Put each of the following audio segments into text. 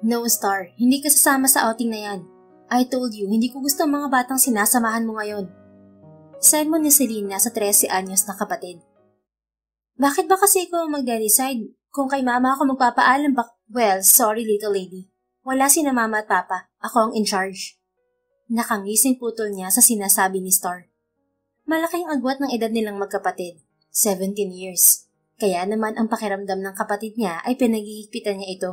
No, Star. Hindi ka sasama sa outing na yan. I told you, hindi ko gusto ang mga batang sinasamahan mo ngayon. Said mo ni Celine na sa 13 anyos na kapatid. Bakit ba kasi ikaw magde-decide? Kung kay mama ako magpapaalam ba? Well, sorry little lady. Wala sina mama at papa. Ako ang in charge. Nakangising putol niya sa sinasabi ni Star. Malaking agwat ng edad nilang magkapatid. 17 years. Kaya naman ang pakiramdam ng kapatid niya ay pinag-iigpitan niya ito.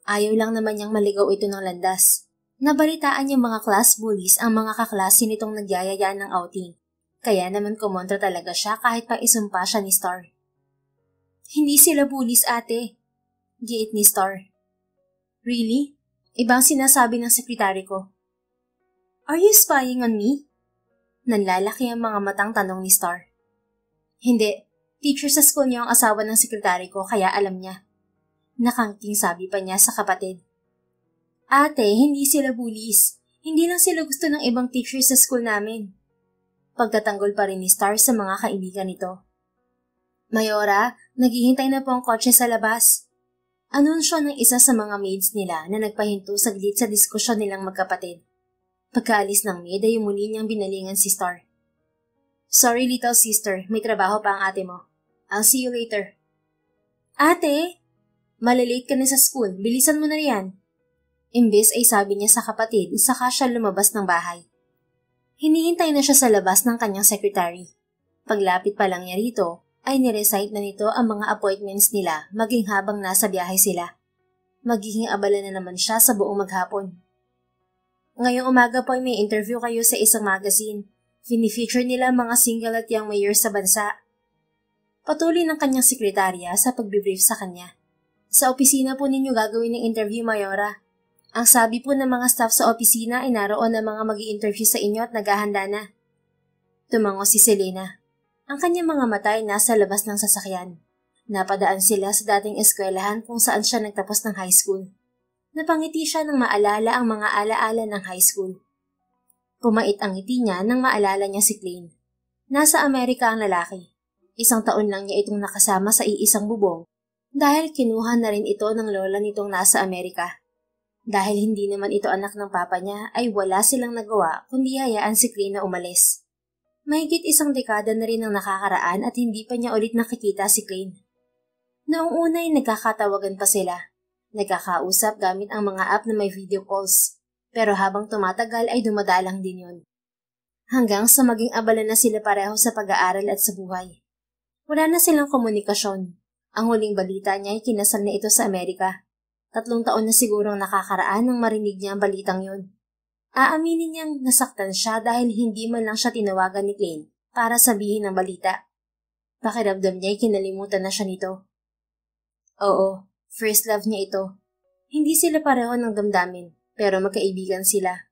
Ayaw lang naman niyang maligaw ito ng landas. Nabalitaan niyang mga class bullies ang mga kaklase nitong nagyayayaan ng outing. Kaya naman kumontra talaga siya kahit pa isumpa siya ni Star. Hindi sila bullies, ate. Giit ni Star. Really? Ibang sinasabi ng sekretary ko. Are you spying on me? Nanlalaki ang mga matang tanong ni Star. Hindi. Teacher sa school niya ang asawa ng sekretary ko kaya alam niya. Nakangking sabi pa niya sa kapatid. Ate, hindi sila bullies. Hindi lang sila gusto ng ibang teacher sa school namin. Pagtatanggol pa rin ni Star sa mga kaibigan nito. Mayora, naghihintay na po ang kotse sa labas. Anunsyo ng isa sa mga maids nila na nagpahinto saglit sa diskusyon nilang magkapatid. Pagkaalis ng maid ay muli niyang binalingan si Star. Sorry little sister, may trabaho pa ang ate mo. I'll see you later. Ate, malalate ka na sa school, bilisan mo na riyan. Imbes ay sabi niya sa kapatid, saka siya lumabas ng bahay. Hinihintay na siya sa labas ng kanyang secretary. Paglapit pa lang niya rito, ay nirecite na nito ang mga appointments nila maging habang nasa biyahe sila. Magiging abala na naman siya sa buong maghapon. Ngayong umaga po ay may interview kayo sa isang magazine. Fini-feature nila mga single at young mayor sa bansa. Patuloy ng kanyang sekretarya sa pagbibrief sa kanya. Sa opisina po ninyo gagawin ng interview, Mayora. Ang sabi po ng mga staff sa opisina ay naroon na mga mag-i-interview sa inyo at naghahanda na. Tumango si Selena. Ang kanyang mga mata ay nasa labas ng sasakyan. Napadaan sila sa dating eskwelahan kung saan siya nagtapos ng high school. Napangiti siya nang maalala ang mga alaala ng high school. Pumait ang ngiti niya nang maalala niya si Klein. Nasa Amerika ang lalaki. 1 taon lang niya itong nakasama sa iisang bubong dahil kinuha na rin ito ng lola nitong nasa Amerika. Dahil hindi naman ito anak ng papa niya ay wala silang nagawa kundi hayaan si Klein na umalis. Mahigit 1 dekada na rin ang nakakaraan at hindi pa niya ulit nakikita si Klein. Noong una ay nagkakatawagan pa sila. Nagkakausap gamit ang mga app na may video calls. Pero habang tumatagal ay dumadalang din yun. Hanggang sa maging abala na sila pareho sa pag-aaral at sa buhay. Wala na silang komunikasyon. Ang huling balita niya ay kinasal na ito sa Amerika. 3 taon na sigurong nakakaraan nang marinig niya ang balitang yun. Aaminin niyang nasaktan siya dahil hindi man lang siya tinawagan ni Klein para sabihin ang balita. Pakiramdam niya ay kinalimutan na siya nito. Oo, first love niya ito. Hindi sila pareho ng damdamin, pero magkaibigan sila.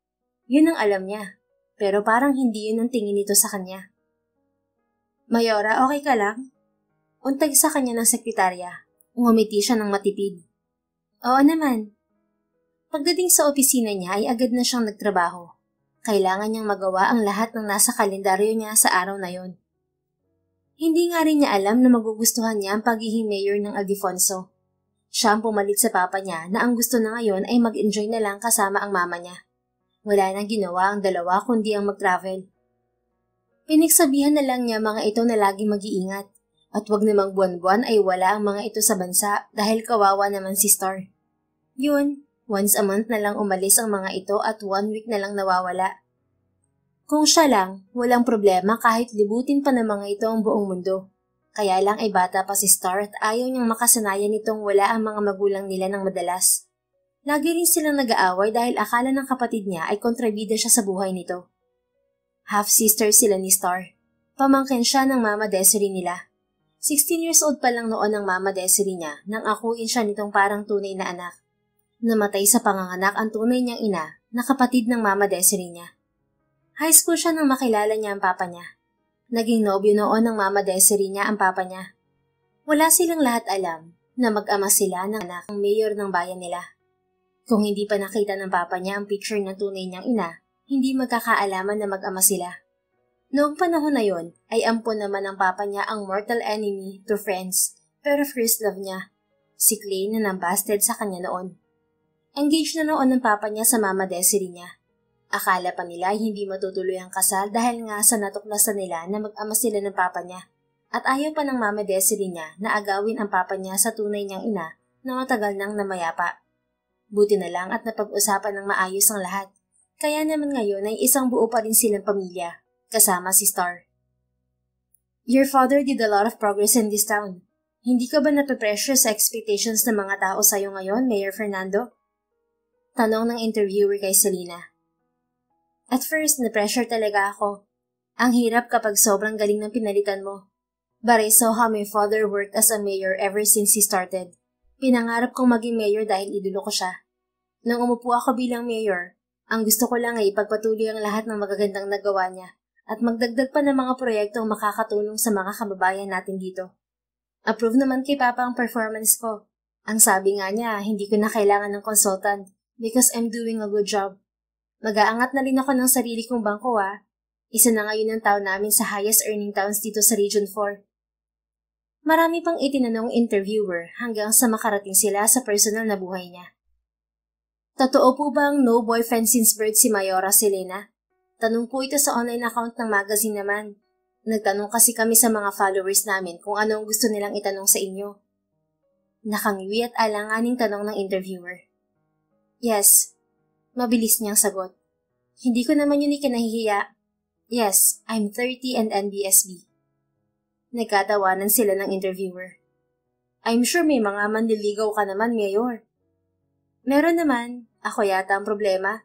Yun ang alam niya, pero parang hindi yun ang tingin nito sa kanya. Mayora, okay ka lang? Untag sa kanya ng sekretarya. Ngumiti siya ng matipid. Oo naman. Pagdating sa opisina niya ay agad na siyang nagtrabaho. Kailangan niyang magawa ang lahat ng nasa kalendaryo niya sa araw na yon. Hindi nga rin niya alam na magugustuhan niya ang pagiging mayor ng Aldefonso. Siya ang pumalit sa papa niya na ang gusto na ngayon ay mag-enjoy na lang kasama ang mama niya. Wala nang ginawa ang dalawa kundi ang mag-travel. Pinagsabihan na lang niya mga ito na laging mag-iingat at wag namang buwan-buwan ay wala ang mga ito sa bansa dahil kawawa naman si Star. Yun. Once a month na lang umalis ang mga ito at 1 week na lang nawawala. Kung siya lang, walang problema kahit libutin pa ng mga ito ang buong mundo. Kaya lang ay bata pa si Star at ayaw niyang makasanayan nitong wala ang mga magulang nila ng madalas. Lagi rin silang nag-aaway dahil akala ng kapatid niya ay kontrabida siya sa buhay nito. Half-sister sila ni Star. Pamangkin siya ng Mama Desiree nila. 16 years old pa lang noon ang Mama Desiree niya nang akuin siya nitong parang tunay na anak. Namatay sa panganganak ang tunay niyang ina na kapatid ng Mama Desiree niya. High school siya nang makilala niya ang papa niya. Naging nobyo noon ng Mama Desiree niya ang papa niya. Wala silang lahat alam na mag-ama sila ng anak ng mayor ng bayan nila. Kung hindi pa nakita ng papa niya ang picture ng tunay niyang ina, hindi magkakaalaman na mag-ama sila. Noong panahon na yon, ay ampon naman ng papa niya ang mortal enemy to friends, pero first love niya, si Clay na nambasted sa kanya noon. Engaged na noon ng papa niya sa mama Desiree niya. Akala pa nila hindi matutuloy ang kasal dahil nga sa natuklasan nila na mag-ama sila ng papa niya. At ayaw pa ng mama Desiree niya na agawin ang papa niya sa tunay niyang ina na matagal nang namayapa. Buti na lang at napag-usapan ng maayos ang lahat. Kaya naman ngayon ay isang buo pa rin silang pamilya, kasama si Star. Your father did a lot of progress in this town. Hindi ka ba nape-pressure sa expectations ng mga tao sa'yo ngayon, Mayor Fernando? Tanong ng interviewer kay Selena. At first, na-pressure talaga ako. Ang hirap kapag sobrang galing ng pinalitan mo. But I saw how my father worked as a mayor ever since he started. Pinangarap kong maging mayor dahil idolo ko siya. Nung umupo ako bilang mayor, ang gusto ko lang ay ipagpatuloy ang lahat ng magagandang nagawa niya at magdagdag pa ng mga proyektong makakatulong sa mga kababayan natin dito. Approve naman kay Papa ang performance ko. Ang sabi nga niya, hindi ko na kailangan ng consultant because I'm doing a good job. Mag-aangat na rin ako ng sarili kong bangko Isa na ngayon ang taon namin sa highest earning towns dito sa Region 4. Marami pang itinanong interviewer hanggang sa makarating sila sa personal na buhay niya. Totoo po bang no boyfriend since birth si Mayora Selena? Tanong po ito sa online account ng magazine naman. Nagtanong kasi kami sa mga followers namin kung ano ang gusto nilang itanong sa inyo. Nakangiwi at alanganing tanong ng interviewer. Yes. Mabilis niyang sagot. Hindi ko naman yun ikinahihiya. Yes, I'm 30 and NBSB. Nagkatawanan sila ng interviewer. I'm sure may mga manliligaw ka naman, Mayor. Meron naman. Ako yata ang problema.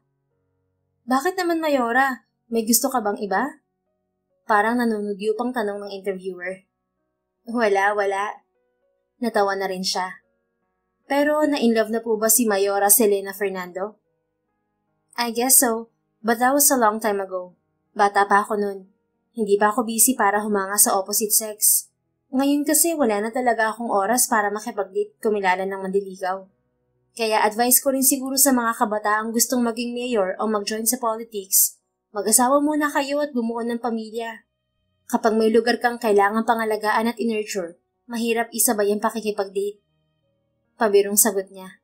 Bakit naman, Mayora? May gusto ka bang iba? Parang nanunugyo pang tanong ng interviewer. Wala. Natawa na rin siya. Pero na-inlove na po ba si Mayora Selena Fernando? I guess so, but that was a long time ago. Bata pa ako nun. Hindi pa ako busy para humanga sa opposite sex. Ngayon kasi wala na talaga akong oras para makipag-date kumilala ng mandiligaw. Kaya advice ko rin siguro sa mga kabataang gustong maging mayor o mag-join sa politics, mag-asawa muna kayo at bumuo ng pamilya. Kapag may lugar kang kailangang pangalagaan at in-nurture, mahirap isabay ang pakikipag-date. Pabirong sagot niya.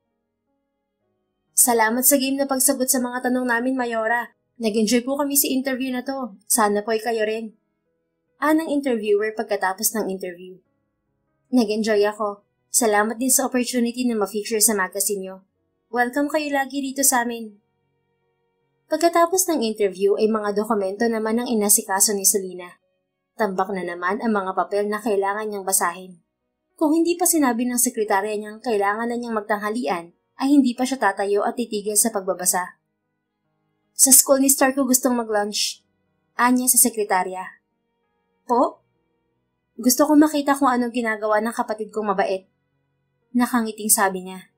Salamat sa game na pagsagot sa mga tanong namin, Mayora. Nag-enjoy po kami sa interview na to. Sana po'y kayo rin. Ng interviewer pagkatapos ng interview. Nag-enjoy ako. Salamat din sa opportunity na ma-feature sa magazine nyo. Welcome kayo lagi dito sa amin. Pagkatapos ng interview ay mga dokumento naman ang inasikaso ni Selena. Tambak na naman ang mga papel na kailangan niyang basahin. Kung hindi pa sinabi ng sekretarya niyang kailangan na niyang magtanghalian, ay hindi pa siya tatayo at titigil sa pagbabasa. Sa school ni Star ko gustong mag-lunch. Anya sa sekretarya. Po? Gusto kong makita kung anong ginagawa ng kapatid kong mabait. Nakangiting sabi niya.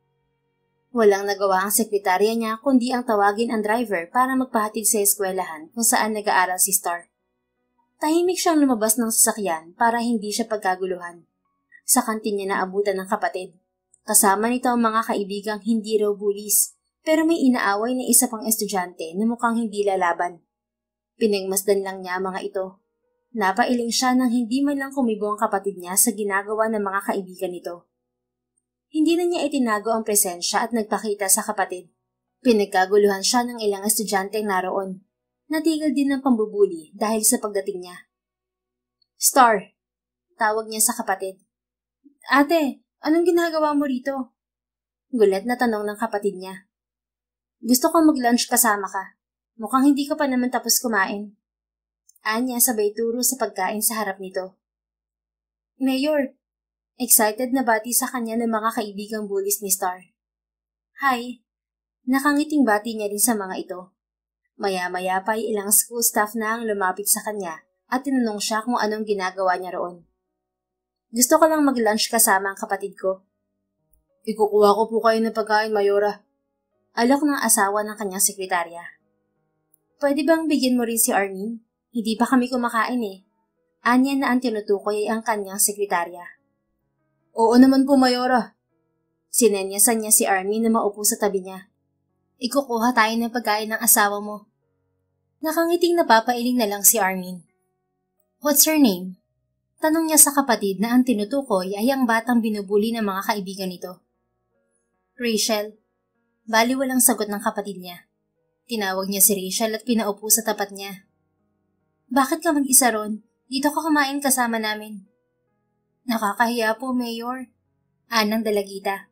Walang nagawa ang sekretarya niya kundi ang tawagin ang driver para magpahatid sa eskwelahan kung saan nag-aaral si Star. Tahimik siyang lumabas ng sasakyan para hindi siya pagkaguluhan. Sa kantin niya naabutan ng kapatid. Kasama nito ang mga kaibigang hindi raw bullies, pero may inaaway na isa pang estudyante na mukhang hindi lalaban. Pinagmasdan lang niya ang mga ito. Napailing siya nang hindi man lang kumibo ang kapatid niya sa ginagawa ng mga kaibigan nito. Hindi na niya itinago ang presensya at nagpakita sa kapatid. Pinagkaguluhan siya ng ilang estudyante naroon. Natigil din ng pambubuli dahil sa pagdating niya. Star, tawag niya sa kapatid. Ate, anong ginagawa mo rito? Gulat na tanong ng kapatid niya. Gusto ko mag-lunch kasama ka. Mukhang hindi ka pa naman tapos kumain. Anya sabay turo sa pagkain sa harap nito. Mayor, excited na bati sa kanya ng mga kaibigang bullies ni Star. Hi, nakangiting bati niya din sa mga ito. Maya-maya pa ay ilang school staff na ang lumapit sa kanya at tinanong siya kung anong ginagawa niya roon. Gusto ko lang mag-lunch kasama ang kapatid ko. Ikukuha ko po kayo ng pagkain, Mayora. Alok ng asawa ng kanyang sekretarya. Pwede bang bigyan mo rin si Armin? Hindi pa kami kumakain eh. Anya na ang tinutukoy ay ang kanyang sekretarya. Oo naman po, Mayora. Sinenyasan niya si Armin na maupo sa tabi niya. Ikukuha tayo ng pagkain ng asawa mo. Nakangiting napapailing na lang si Armin. What's her name? Tanong niya sa kapatid na ang tinutukoy ay ang batang binubuli ng mga kaibigan nito. Rachel. Bali walang sagot ng kapatid niya. Tinawag niya si Rachel at pinaupo sa tapat niya. Bakit ka mag-isa ron? Dito ka kumain kasama namin. Nakakahiya po, Mayor. Anang dalagita.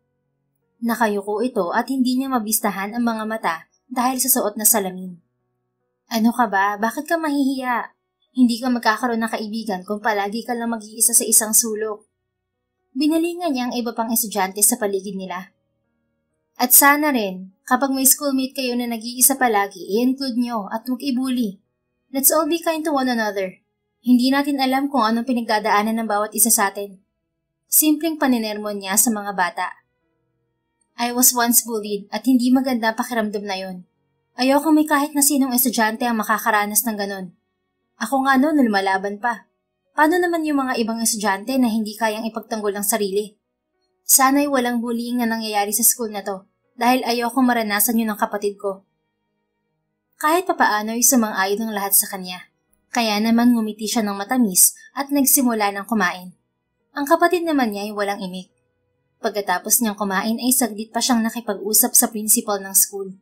Nakayuko ito at hindi niya mabistahan ang mga mata dahil sa suot na salamin. Ano ka ba? Bakit ka mahihiya? Hindi ka magkakaroon ng kaibigan kung palagi ka lang mag-iisa sa isang sulok. Binalingan niya ang iba pang estudyante sa paligid nila. At sana rin, kapag may schoolmate kayo na nag-iisa palagi, i-include nyo at huwag i-bully. Let's all be kind to one another. Hindi natin alam kung anong pinagdadaanan ng bawat isa sa atin. Simpleng paninermon niya sa mga bata. I was once bullied at hindi maganda pakiramdam na yon. Ayoko may kahit na sinong estudyante ang makakaranas ng ganon. Ako nga noon lumalaban pa. Paano naman yung mga ibang estudyante na hindi kayang ipagtanggol ang sarili? Sana'y walang bullying na nangyayari sa school na to dahil ayoko maranasan yun ng kapatid ko. Kahit papaano'y sumang-ayon ng lahat sa kanya. Kaya naman ngumiti siya ng matamis at nagsimula ng kumain. Ang kapatid naman niya ay walang imik. Pagkatapos niyang kumain ay saglit pa siyang nakipag-usap sa principal ng school.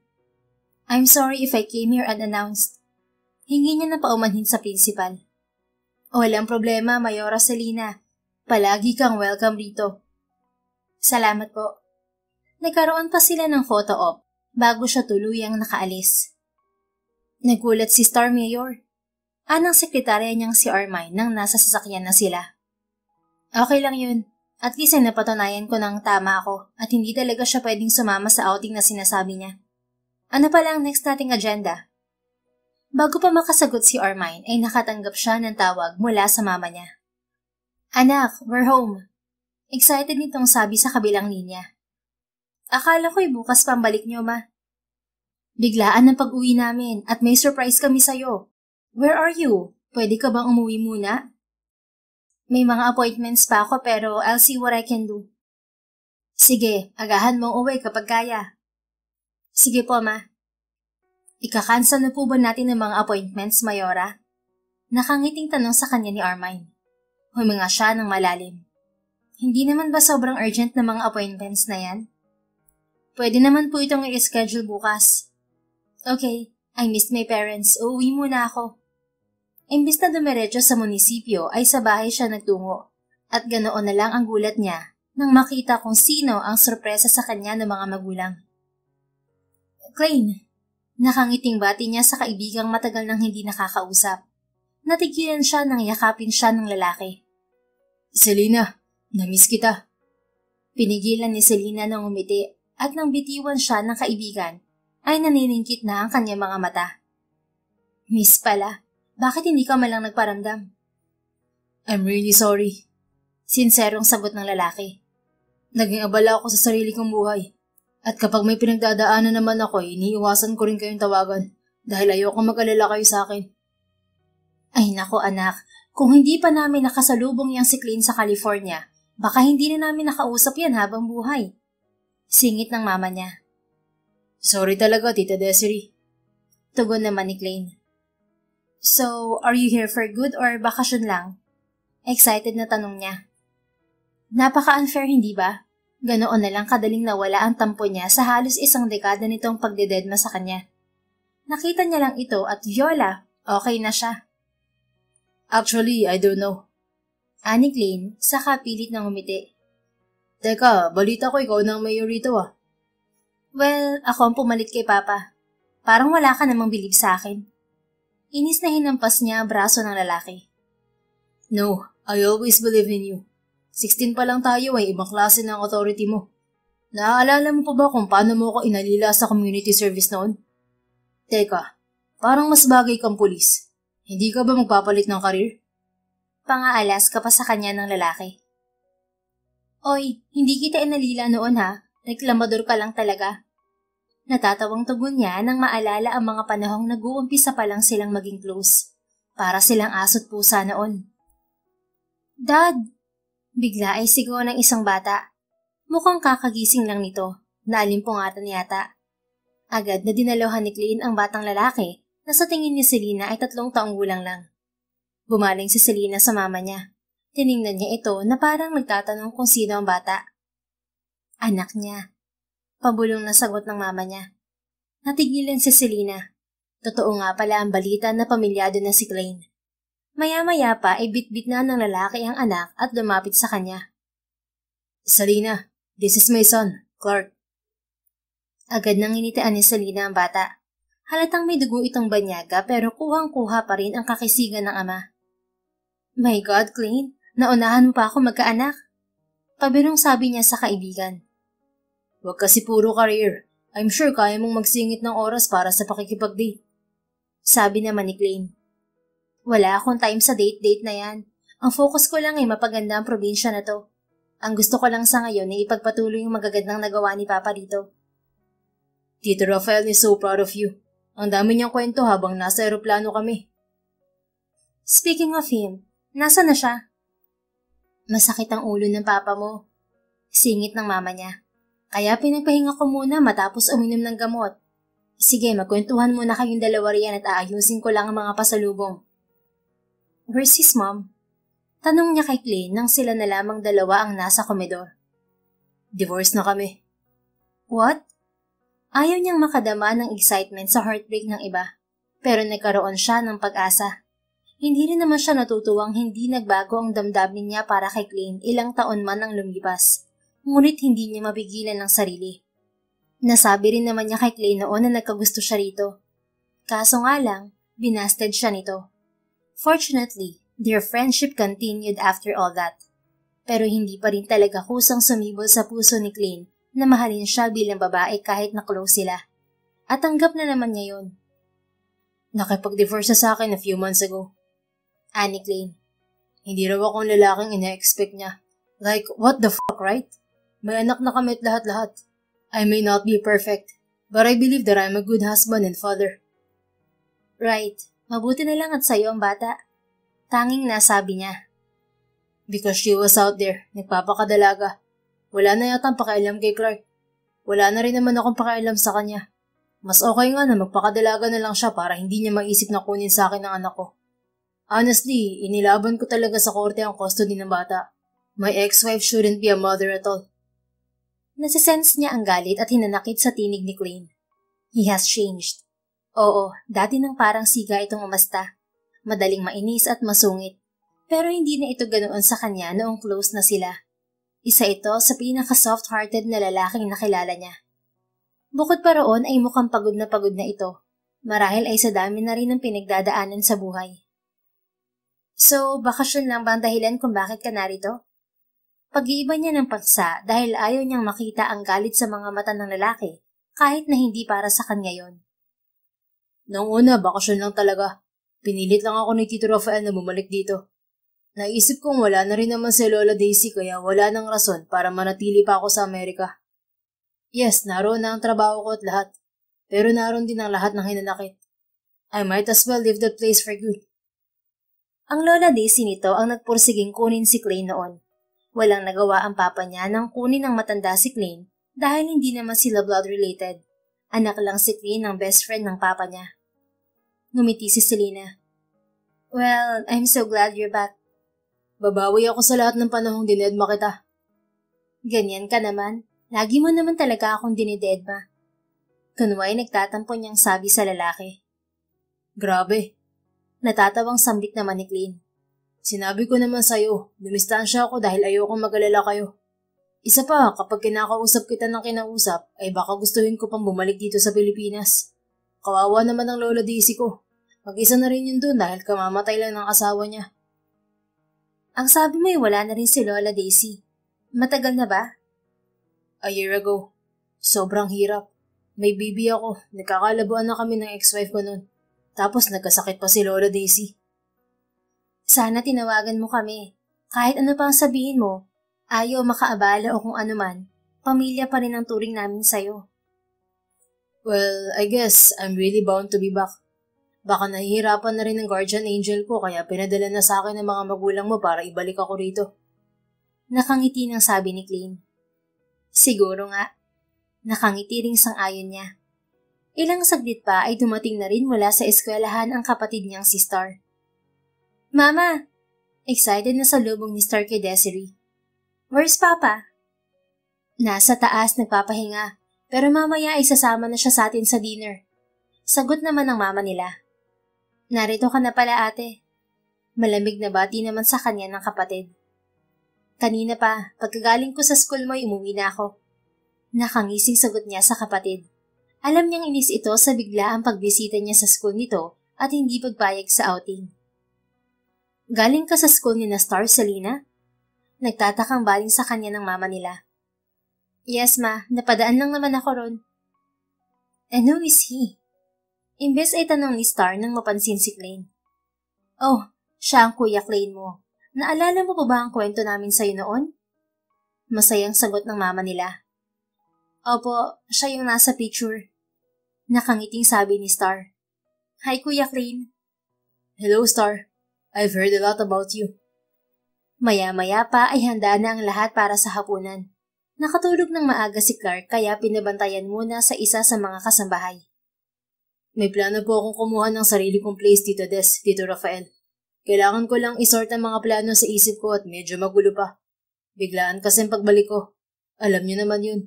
I'm sorry if I came here unannounced. Hingi niya na paumanhin sa principal. Walang problema, Mayora Selina. Palagi kang welcome rito. Salamat po. Nagkaroon pa sila ng photo op bago siya tuluyang nakaalis. Nagulat si Star Mayor. Anang sekretarya niyang si Armine nang nasa sasakyan na sila. Okay lang yun. At least ay napatunayan ko ng tama ako at hindi talaga siya pwedeng sumama sa outing na sinasabi niya. Ano pala ang next nating agenda? Bago pa makasagot si Armine ay nakatanggap siya ng tawag mula sa mama niya. Anak, we're home. Excited nitong sabi sa kabilang linya. Akala ko'y bukas pambalik niyo, ma. Biglaan ang pag-uwi namin at may surprise kami sa'yo. Where are you? Pwede ka bang umuwi muna? May mga appointments pa ako pero I'll see what I can do. Sige, agahan mong uwi kapag kaya. Sige po, ma. Ika-cancel na po ba natin ang mga appointments, Mayora? Nakangiting tanong sa kanya ni Armine. Huminga siya ng malalim. Hindi naman ba sobrang urgent na mga appointments na yan? Pwede naman po itong i-schedule bukas. Okay, I missed my parents. Uuwi muna ako. Imbis na dumiretso sa munisipyo ay sa bahay siya nagtungo. At ganoon na lang ang gulat niya nang makita kung sino ang sorpresa sa kanya ng mga magulang. Klein, nakangiting bati niya sa kaibigang matagal nang hindi nakakausap. Natigilan siya nang yakapin siya ng lalaki. Selena, namiss kita. Pinigilan ni Selena ng umiti at nang bitiwan siya ng kaibigan ay naniningkit na ang kanyang mga mata. Miss pala, bakit hindi ka malang nagparamdam? I'm really sorry. Sinserong sagot ng lalaki. Naging abala ako sa sarili kong buhay. At kapag may pinagdadaanan naman ako, iniiwasan ko rin kayong tawagan dahil ayoko mag-alala kayo sa akin. Ay nako anak, kung hindi pa namin nakasalubong yang si Klein sa California, baka hindi na namin nakausap yan habang buhay. Singit ng mama niya. Sorry talaga, Tita Desiree. Tugon naman ni Klein. So, are you here for good or bakasyon lang? Excited na tanong niya. Napaka-unfair, hindi ba? Ganoon na lang kadaling nawala ang tampo niya sa halos isang dekada nitong pagdededma sa kanya. Nakita niya lang ito at Viola, okay na siya. Actually, I don't know. Ani Klein, saka pilit ng umiti. Teka, balita ko ikaw ng mayor rito ah. Well, ako ang pumalit kay Papa. Parang wala ka namang bilib sa akin. Inis na hinampas niya ang braso ng lalaki. No, I always believe in you. 16 pa lang tayo ay ibang klase ng authority mo. Naaalala mo pa ba kung paano mo ako inalila sa community service noon? Teka, parang mas bagay kang pulis. Hindi ka ba magpapalit ng karir? Pangaalas ka pa sa kanya ng lalaki. Oy, hindi kita inalila noon ha. Reklamador ka lang talaga. Natatawang tugon niya nang maalala ang mga panahong nag-uumpisa pa lang silang maging close. Para silang aso't pusa noon. Dad! Bigla ay sigaw ng isang bata. Mukhang kakagising lang nito. Naalimpungatan yata. Agad na dinalohan ni Klein ang batang lalaki na sa tingin ni Selena ay 3 taong gulang lang. Bumaling si Selena sa mama niya. Tiningnan niya ito na parang nagtatanong kung sino ang bata. Anak niya. Pabulong na sagot ng mama niya. Natigilan si Selena. Totoo nga pala ang balita na pamilyado na si Klein. Maya-maya pa ay bitbit na ng lalaki ang anak at lumapit sa kanya. Selena, this is my son, Clark. Agad nang initian ni Selena ang bata. Halatang may dugo itong banyaga pero kuhang-kuha pa rin ang kakisigan ng ama. My God, Klein, naunahan mo pa ako magkaanak. Pabirong sabi niya sa kaibigan. Huwag kasi puro career. I'm sure kaya mong magsingit ng oras para sa pakikipag-date. Sabi naman ni Klein. Wala akong time sa date-date na yan. Ang focus ko lang ay mapaganda ang probinsya na to. Ang gusto ko lang sa ngayon ay ipagpatuloy yung magagandang nagawa ni Papa dito. Tito Rafael is so proud of you. Ang dami niyang kwento habang nasa eroplano kami. Speaking of him, nasa na siya? Masakit ang ulo ng papa mo. Singit ng mama niya. Kaya pinagpahinga ko muna matapos uminom ng gamot. Sige, magkwentuhan muna kayong dalawa riyan at aayusin ko lang ang mga pasalubong. Where's his mom? Tanong niya kay Klein nang sila na lamang dalawa ang nasa komedor. Divorce na kami. What? Ayaw niyang makadama ng excitement sa heartbreak ng iba. Pero nagkaroon siya ng pag-asa. Hindi rin naman siya natutuwang hindi nagbago ang damdamin niya para kay Klein ilang taon man ang lumipas. Ngunit hindi niya mapigilan ang sarili. Nasabi rin naman niya kay Klein noon na nagkagusto siya rito. Kaso nga lang, binasted siya nito. Fortunately, their friendship continued after all that. Pero hindi pa rin talaga kusang sumibol sa puso ni Klein na mahalin siya bilang babae kahit na close sila. At tanggap na naman niya yun. Nakipag-divorce sa akin a few months ago. Ani Klein. Hindi raw akong lalaking ina-expect niya. Like, what the fuck, right? May anak na kami at lahat-lahat. I may not be perfect, but I believe that I'm a good husband and father. Right. Mabuti na lang at sayo ang bata. Tanging nasabi niya. Because she was out there, nagpapakadalaga. Wala na yatang pakialam kay Clark. Wala na rin naman akong pakialam sa kanya. Mas okay nga na magpakadalaga na lang siya para hindi niya maisip na kunin sa akin ang anak ko. Honestly, inilaban ko talaga sa korte ang custody ng bata. My ex-wife shouldn't be a mother at all. Nasisense niya ang galit at hinanakit sa tinig ni Klein. He has changed. Oo, dati nang parang siga itong umasta. Madaling mainis at masungit. Pero hindi na ito ganoon sa kanya noong close na sila. Isa ito sa pinaka-soft-hearted na lalaking nakilala niya. Bukod pa roon ay mukhang pagod na ito. Marahil ay sa dami na rin ang pinagdadaanan sa buhay. So, bakasyon lang ba ang dahilan kung bakit ka narito? Pag-iiba niya ng paksa dahil ayaw niyang makita ang galit sa mga mata ng lalaki kahit na hindi para sa kanya yon. Noong una, bakasyon lang talaga. Pinilit lang ako ni Tito Rafael na bumalik dito. Naisip kong wala na rin naman si Lola Daisy kaya wala nang rason para manatili pa ako sa Amerika. Yes, naroon na ang trabaho ko at lahat. Pero naroon din ang lahat ng hinanakit. I might as well leave the place for good. Ang Lola Daisy nito ang nagpursiging kunin si Klein noon. Walang nagawa ang papa niya nang kunin ng matanda si Klein dahil hindi naman sila blood related. Anak lang si Klein ng best friend ng papa niya. Ngumiti si Selena. Well, I'm so glad you're back. Babawi ako sa lahat ng panahong dinedma kita. Ganyan ka naman. Lagi mo naman talaga akong dinidedma. Kunway nagtatampo niyang sabi sa lalaki. Grabe. Natatawang sambit naman ni Klein. Sinabi ko naman sa'yo, dumistansya ako dahil ayokong mag-alala kayo. Isa pa, kapag kinakausap kita ng kinausap, ay baka gustuhin ko pang bumalik dito sa Pilipinas. Kawawa naman ang Lola Daisy ko. Mag-isa na rin yun doon dahil kamamatay lang ng asawa niya. Ang sabi mo ay wala na rin si Lola Daisy. Matagal na ba? A year ago. Sobrang hirap. May baby ako. Nagkakalabuan na kami ng ex-wife ko noon. Tapos nagkasakit pa si Lola Daisy. Sana tinawagan mo kami. Kahit ano pang sabihin mo, ayaw makaabala o kung ano man, pamilya pa rin ang turing namin sa'yo. Well, I guess I'm really bound to be back. Baka nahihirapan na rin ng guardian angel ko kaya pinadala na sa akin ng mga magulang mo para ibalik ako rito. Nakangiti ng sabi ni Klein. Siguro nga. Nakangiti ring sang-ayon niya. Ilang saglit pa ay dumating na rin mula sa eskwelahan ang kapatid niyang si Star. Mama! Excited na sa lubong ni Star kay Desiree. Where's Papa? Nasa taas nagpapahinga, Pero mamaya ay sasama na siya sa atin sa dinner. Sagot naman ng mama nila. Narito ka na pala ate. Malamig na bati naman sa kanya ng kapatid. Kanina pa, pagkagaling ko sa school mo ay umuwi na ako. Nakangising sagot niya sa kapatid. Alam niyang inis ito sa biglaang pagbisita niya sa school nito at hindi pagpayag sa outing. Galing ka sa school ni na Star, Selena? Nagtatakang baling sa kanya ng mama nila. Yes ma, napadaan lang naman ako ron. And who is he? Imbes ay tanong ni Star nang mapansin si Klein. Oh, siya ang kuya Klein mo. Naalala mo pa ba ang kwento namin sa'yo noon? Masayang sagot ng mama nila. Opo, siya yung nasa picture. Nakangiting sabi ni Star. Hi Kuya Klein. Hello Star. I've heard a lot about you. Maya-maya pa ay handa na ang lahat para sa hapunan. Nakatulog ng maaga si Clark kaya pinabantayan muna sa isa sa mga kasambahay. May plano po akong kumuha ng sarili kong place, Tito Des, Tito Rafael. Kailangan ko lang isort ang mga plano sa isip ko at medyo magulo pa. Biglaan kasing pagbalik ko. Alam niyo naman yun.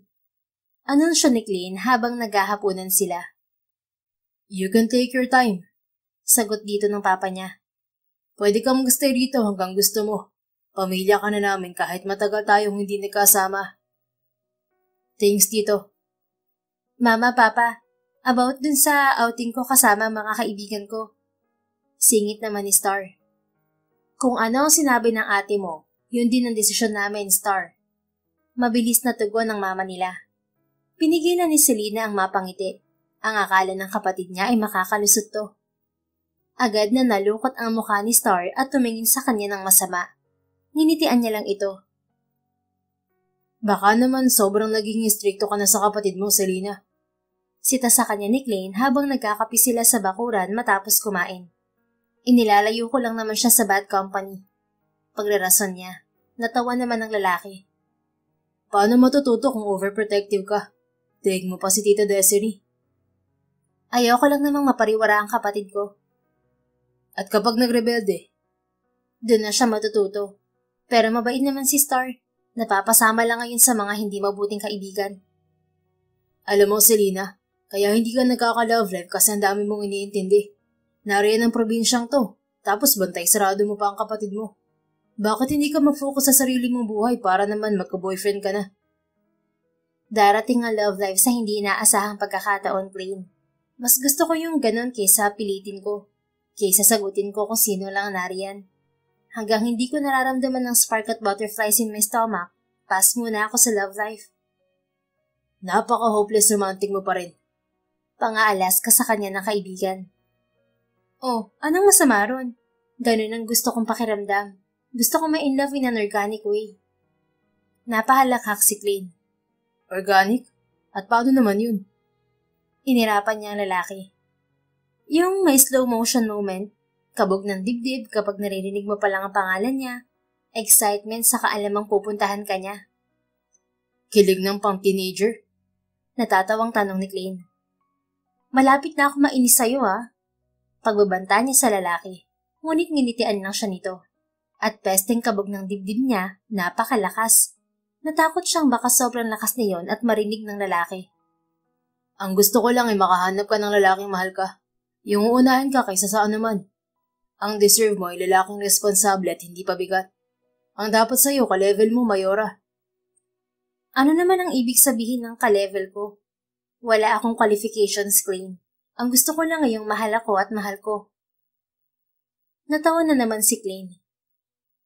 Anunsyo ni Klein habang naghahapunan sila. You can take your time. Sagot dito ng papa niya. Pwede kang magstay rito hanggang gusto mo. Pamilya ka na namin kahit matagal tayong hindi nagkasama. Thanks, Tito. Mama, Papa, about dun sa outing ko kasama mga kaibigan ko. Singit naman ni Star. Kung ano ang sinabi ng ate mo, yun din ang desisyon namin, Star. Mabilis na tugon ng mama nila. Pinigilan ni Selena ang mapangiti. Ang akala ng kapatid niya ay makakalusot to. Agad na nalungkot ang mukha ni Star at tumingin sa kanya ng masama. Nginitian niya lang ito. Baka naman sobrang naging istrikto ka na sa kapatid mo, Selena. Sita sa kanya ni Klein habang nagkakapi sila sa bakuran matapos kumain. Inilalayo ko lang naman siya sa bad company. Paglarason niya, natawa naman ng lalaki. Paano matututo kung overprotective ka? Daig mo pa si Tita Desiree. Ayoko lang namang mapariwara ang kapatid ko. At kapag nagrebelde? Doon na siya matututo. Pero mabait naman si Star. Napapasama lang ngayon sa mga hindi mabuting kaibigan. Alam mo, Selena, kaya hindi ka nagkaka-love life kasi ang dami mong iniintindi. Nariyan ang probinsyang to, tapos bantay sarado mo pa ang kapatid mo. Bakit hindi ka mag-focus sa sarili mong buhay para naman magka-boyfriend ka na? Darating ang love life sa hindi inaasahang pagkakataon, Klein. Mas gusto ko yung ganon kaysa pilitin ko. Kaysa sagutin ko kung sino lang nariyan. Hanggang hindi ko nararamdaman ng spark at butterflies in my stomach, pass muna ako sa love life. Napaka-hopeless romantic mo pa rin. Pangaalas ka sa kanya ng kaibigan. Oh, anong masama ron? Ganun ang gusto kong pakiramdam. Gusto kong ma-in-love in an organic way. Napahalakhak si Klein. Organic? At paano naman yun? Inirapan niya ang lalaki. Yung may slow motion moment, kabog ng dibdib kapag naririnig mo pa lang ang pangalan niya, excitement sa kaalamang pupuntahan ka niya. Kilig ng pang-teenager? Natatawang tanong ni Klein. Malapit na ako mainis sa'yo Pagbabanta niya sa lalaki, ngunit nginitian lang siya nito. At pesteng kabog ng dibdib niya, napakalakas. Natakot siyang baka sobrang lakas na yon at marinig ng lalaki. Ang gusto ko lang ay makahanap ka ng lalaking mahal ka. Yung uunahin ka kaysa sa anuman. Ang deserve mo ay lalaking responsable at hindi pabigat. Ang dapat sa'yo, ka-level mo, Mayora. Ano naman ang ibig sabihin ng ka-level ko? Wala akong qualifications, Klein. Ang gusto ko lang ngayong mahal ako at mahal ko. Natawa na naman si Klein.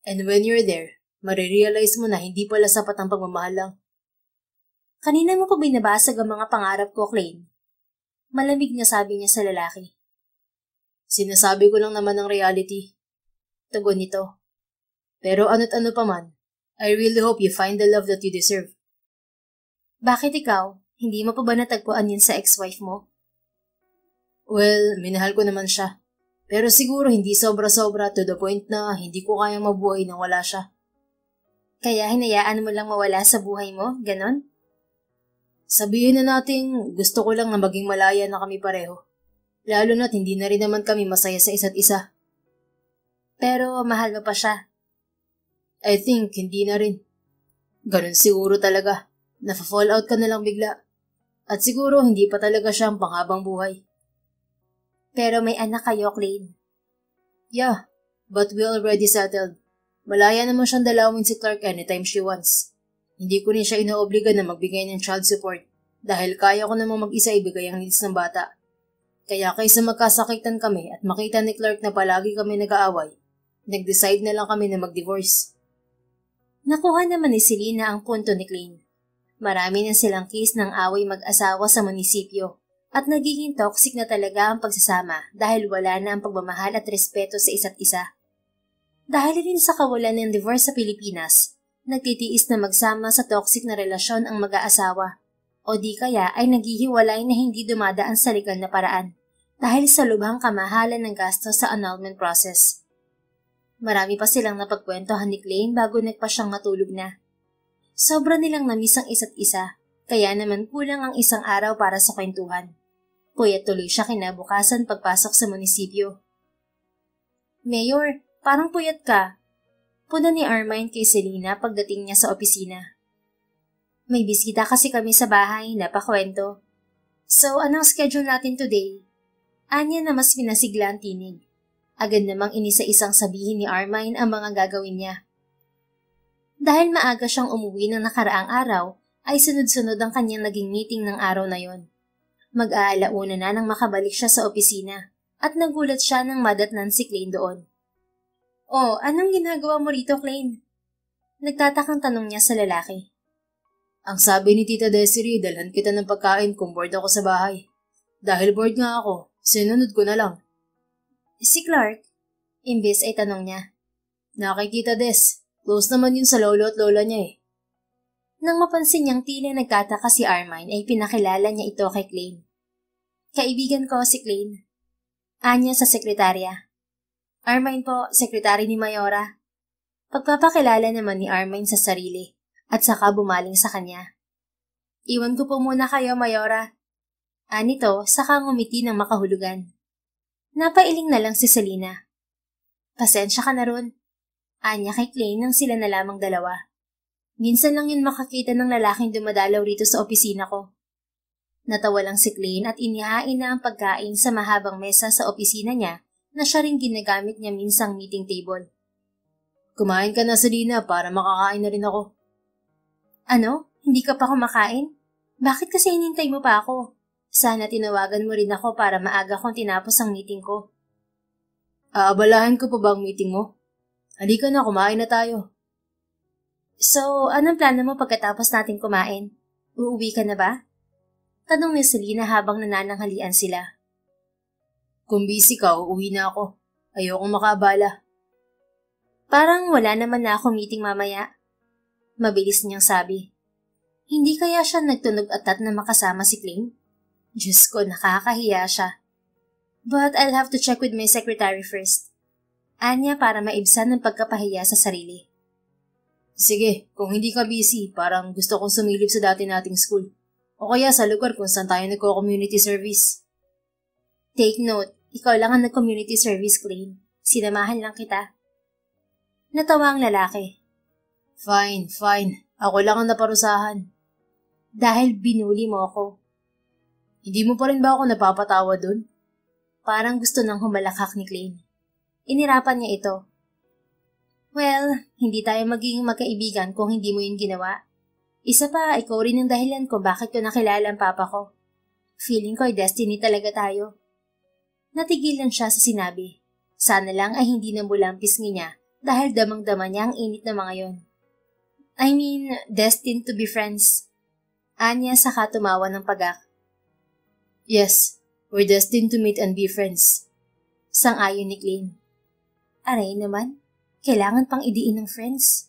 And when you're there, marirealize mo na hindi pala sapat ang pagmamahal lang. Kanina mo pa binabasag ang mga pangarap ko, Klein. Malamig na sabi niya sa lalaki. Sinasabi ko lang naman ang reality. Tugon nito. Pero ano't ano pa man, I really hope you find the love that you deserve. Bakit ikaw? Hindi mo pa ba natagpuan yun sa ex-wife mo? Well, minahal ko naman siya. Pero siguro hindi sobra-sobra to the point na hindi ko kayang mabuhay nang wala siya. Kaya hinayaan mo lang mawala sa buhay mo, ganon? Sabihin na natin, gusto ko lang na maging malaya na kami pareho. Lalo na't hindi na rin naman kami masaya sa isa't isa. Pero mahal mo pa siya. I think hindi na rin. Ganon siguro talaga. Nafa-fall out ka na lang bigla. At siguro hindi pa talaga siyang panghabang buhay. Pero may anak kayo, Clay. Yeah, but we already settled. Malaya naman siyang dalawin si Clark anytime she wants. Hindi ko rin siya inoobliga na magbigay ng child support dahil kaya ko namang mag-isa ibigay ang needs ng bata. Kaya kaysa magkasakitan kami at makita ni Clark na palagi kami nag-aaway, nag-decide na lang kami na mag-divorce. Nakuha naman ni Selena ang punto ni Clay. Marami na silang case ng away mag-asawa sa munisipyo at nagiging toxic na talaga ang pagsasama dahil wala na ang pagmamahal at respeto sa isa't isa. Dahil rin sa kawalan ng divorce sa Pilipinas, nagtitiis na magsama sa toxic na relasyon ang mag-aasawa o di kaya ay naghihiwalay na hindi dumadaan sa legal na paraan dahil sa lubhang kamahalan ng gasto sa annulment process. Marami pa silang napagkwentuhan ni Clay bago nagpa siyang matulog na. Sobra nilang namiss ang isa't isa, kaya naman kulang ang isang araw para sa kwentuhan. Puyat tuloy siya kinabukasan pagpasok sa munisipyo. Mayor, parang puyat ka. Puna ni Armine kay Selena pagdating niya sa opisina. May bisita kasi kami sa bahay, napakwento. So, anong schedule natin today? Anya na mas pinasigla ang tinig. Agad namang inisa-isang sabihin ni Armine ang mga gagawin niya. Dahil maaga siyang umuwi ng nakaraang araw, ay sunod-sunod ang kanyang naging meeting ng araw na yon. Mag-aalauna na nang makabalik siya sa opisina at nagulat siya nang madatnan si Clay doon. Oh, anong ginagawa mo rito, Clay? Nagtatakang tanong niya sa lalaki. Ang sabi ni Tita Desiree, dalhan kita ng pagkain kung bored ako sa bahay. Dahil bored nga ako, sinunod ko na lang. Si Clark? Imbes ay tanong niya. Nakikita Des, close naman yun sa lolo at lola niya eh. Nang mapansin niyang tila nagtataka si Armine ay pinakilala niya ito kay Clay. Kaibigan ko si Clay. Anya sa sekretarya. Armine po, sekretary ni Mayora. Pagpapakilala naman ni Armine sa sarili at saka bumaling sa kanya. Iwan ko po muna kayo, Mayora. Anito, saka ngumiti ng makahulugan. Napailing na lang si Selena. Pasensya ka na ron. Anya kay Clay nang sila na lamang dalawa. Minsan lang yun makakita ng lalaking dumadalaw rito sa opisina ko. Natawa lang si Clay at inihain na ang pagkain sa mahabang mesa sa opisina niya na siya rin ginagamit niya minsang meeting table. Kumain ka na, Selena, para makakain na rin ako. Ano? Hindi ka pa kumakain? Bakit kasi hinintay mo pa ako? Sana tinawagan mo rin ako para maaga kong tinapos ang meeting ko. Aabalahan ko pa ba ang meeting mo? Halika na, kumain na tayo. So, anong plano mo pagkatapos natin kumain? Uuwi ka na ba? Tanong ni Selena habang nanananghalian sila. Kung busy ka, uuwi na ako. Ayokong makaabala. Parang wala naman na ako meeting mamaya. Mabilis niyang sabi. Hindi kaya siya nagtunog atat na makasama si Clay? Diyos ko, nakakahiya siya. But I'll have to check with my secretary first. Anya para maibsan ng pagkapahiya sa sarili. Sige, kung hindi ka busy, parang gusto kong sumilip sa dati nating school. O kaya sa lugar kung saan tayo nagko-community service. Take note, ikaw lang ang nag-community service, Clay. Sinamahan lang kita. Natawa ang lalaki. Fine. Ako lang ang naparusahan. Dahil binuli mo ako. Hindi mo pa rin ba ako napapatawa dun? Parang gusto nang humalakak ni Clay. Inirapan niya ito. Well, hindi tayo magiging magkaibigan kung hindi mo yun ginawa. Isa pa, ikaw rin ang dahilan kung bakit ko nakilala ang papa ko. Feeling ko ay destiny talaga tayo. Natigilan siya sa sinabi. Sana lang ay hindi namula ang pisngi niya dahil damang-dama niya ang init na mga yon. I mean, destined to be friends. Anya saka tumawa ng pagak. Yes, we're destined to meet and be friends. Sang-ayon ni Clay. Aray naman, kailangan pang idiin ng friends.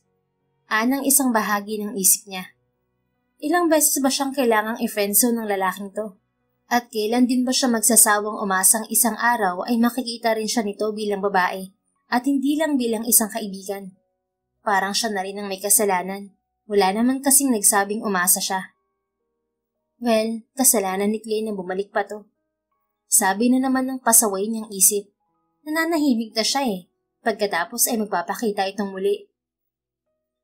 Anang isang bahagi ng isip niya. Ilang beses ba siyang kailangang i-friendzone ng lalaking to? At kailan din ba siya magsasawang umasang isang araw ay makikita rin siya nito bilang babae at hindi lang bilang isang kaibigan? Parang siya na rin ang may kasalanan. Wala naman kasing nagsabing umasa siya. Well, kasalanan ni Clay na bumalik pa to. Sabi na naman ng pasaway niyang isip. Nananahimik na siya eh. Pagkatapos ay magpapakita itong muli.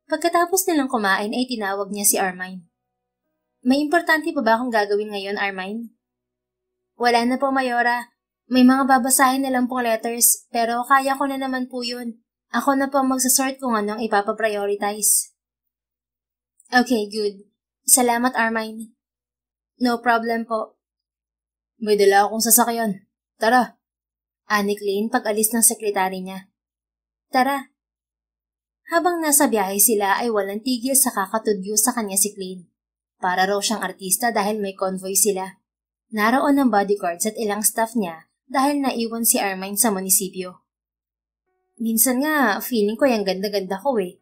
Pagkatapos nilang kumain ay tinawag niya si Armine. May importante pa ba akong gagawin ngayon, Armine? Wala na po, Mayora. May mga babasahin na lang pong letters, pero kaya ko na naman po yun. Ako na po magsasort kung anong ipapaprioritize. Okay, good. Salamat, Armine. No problem po. May dala akong sasakyan. Tara. Ani Clayne pag-alis ng sekretary niya. Tara. Habang nasa biyahe sila ay walang tigil sa kakatudyo sa kanya si Clayne. Para raw siyang artista dahil may convoy sila. Naroon ang bodyguards at ilang staff niya dahil naiwan si Armine sa munisipyo. Minsan nga, feeling ko yung ganda-ganda ko eh.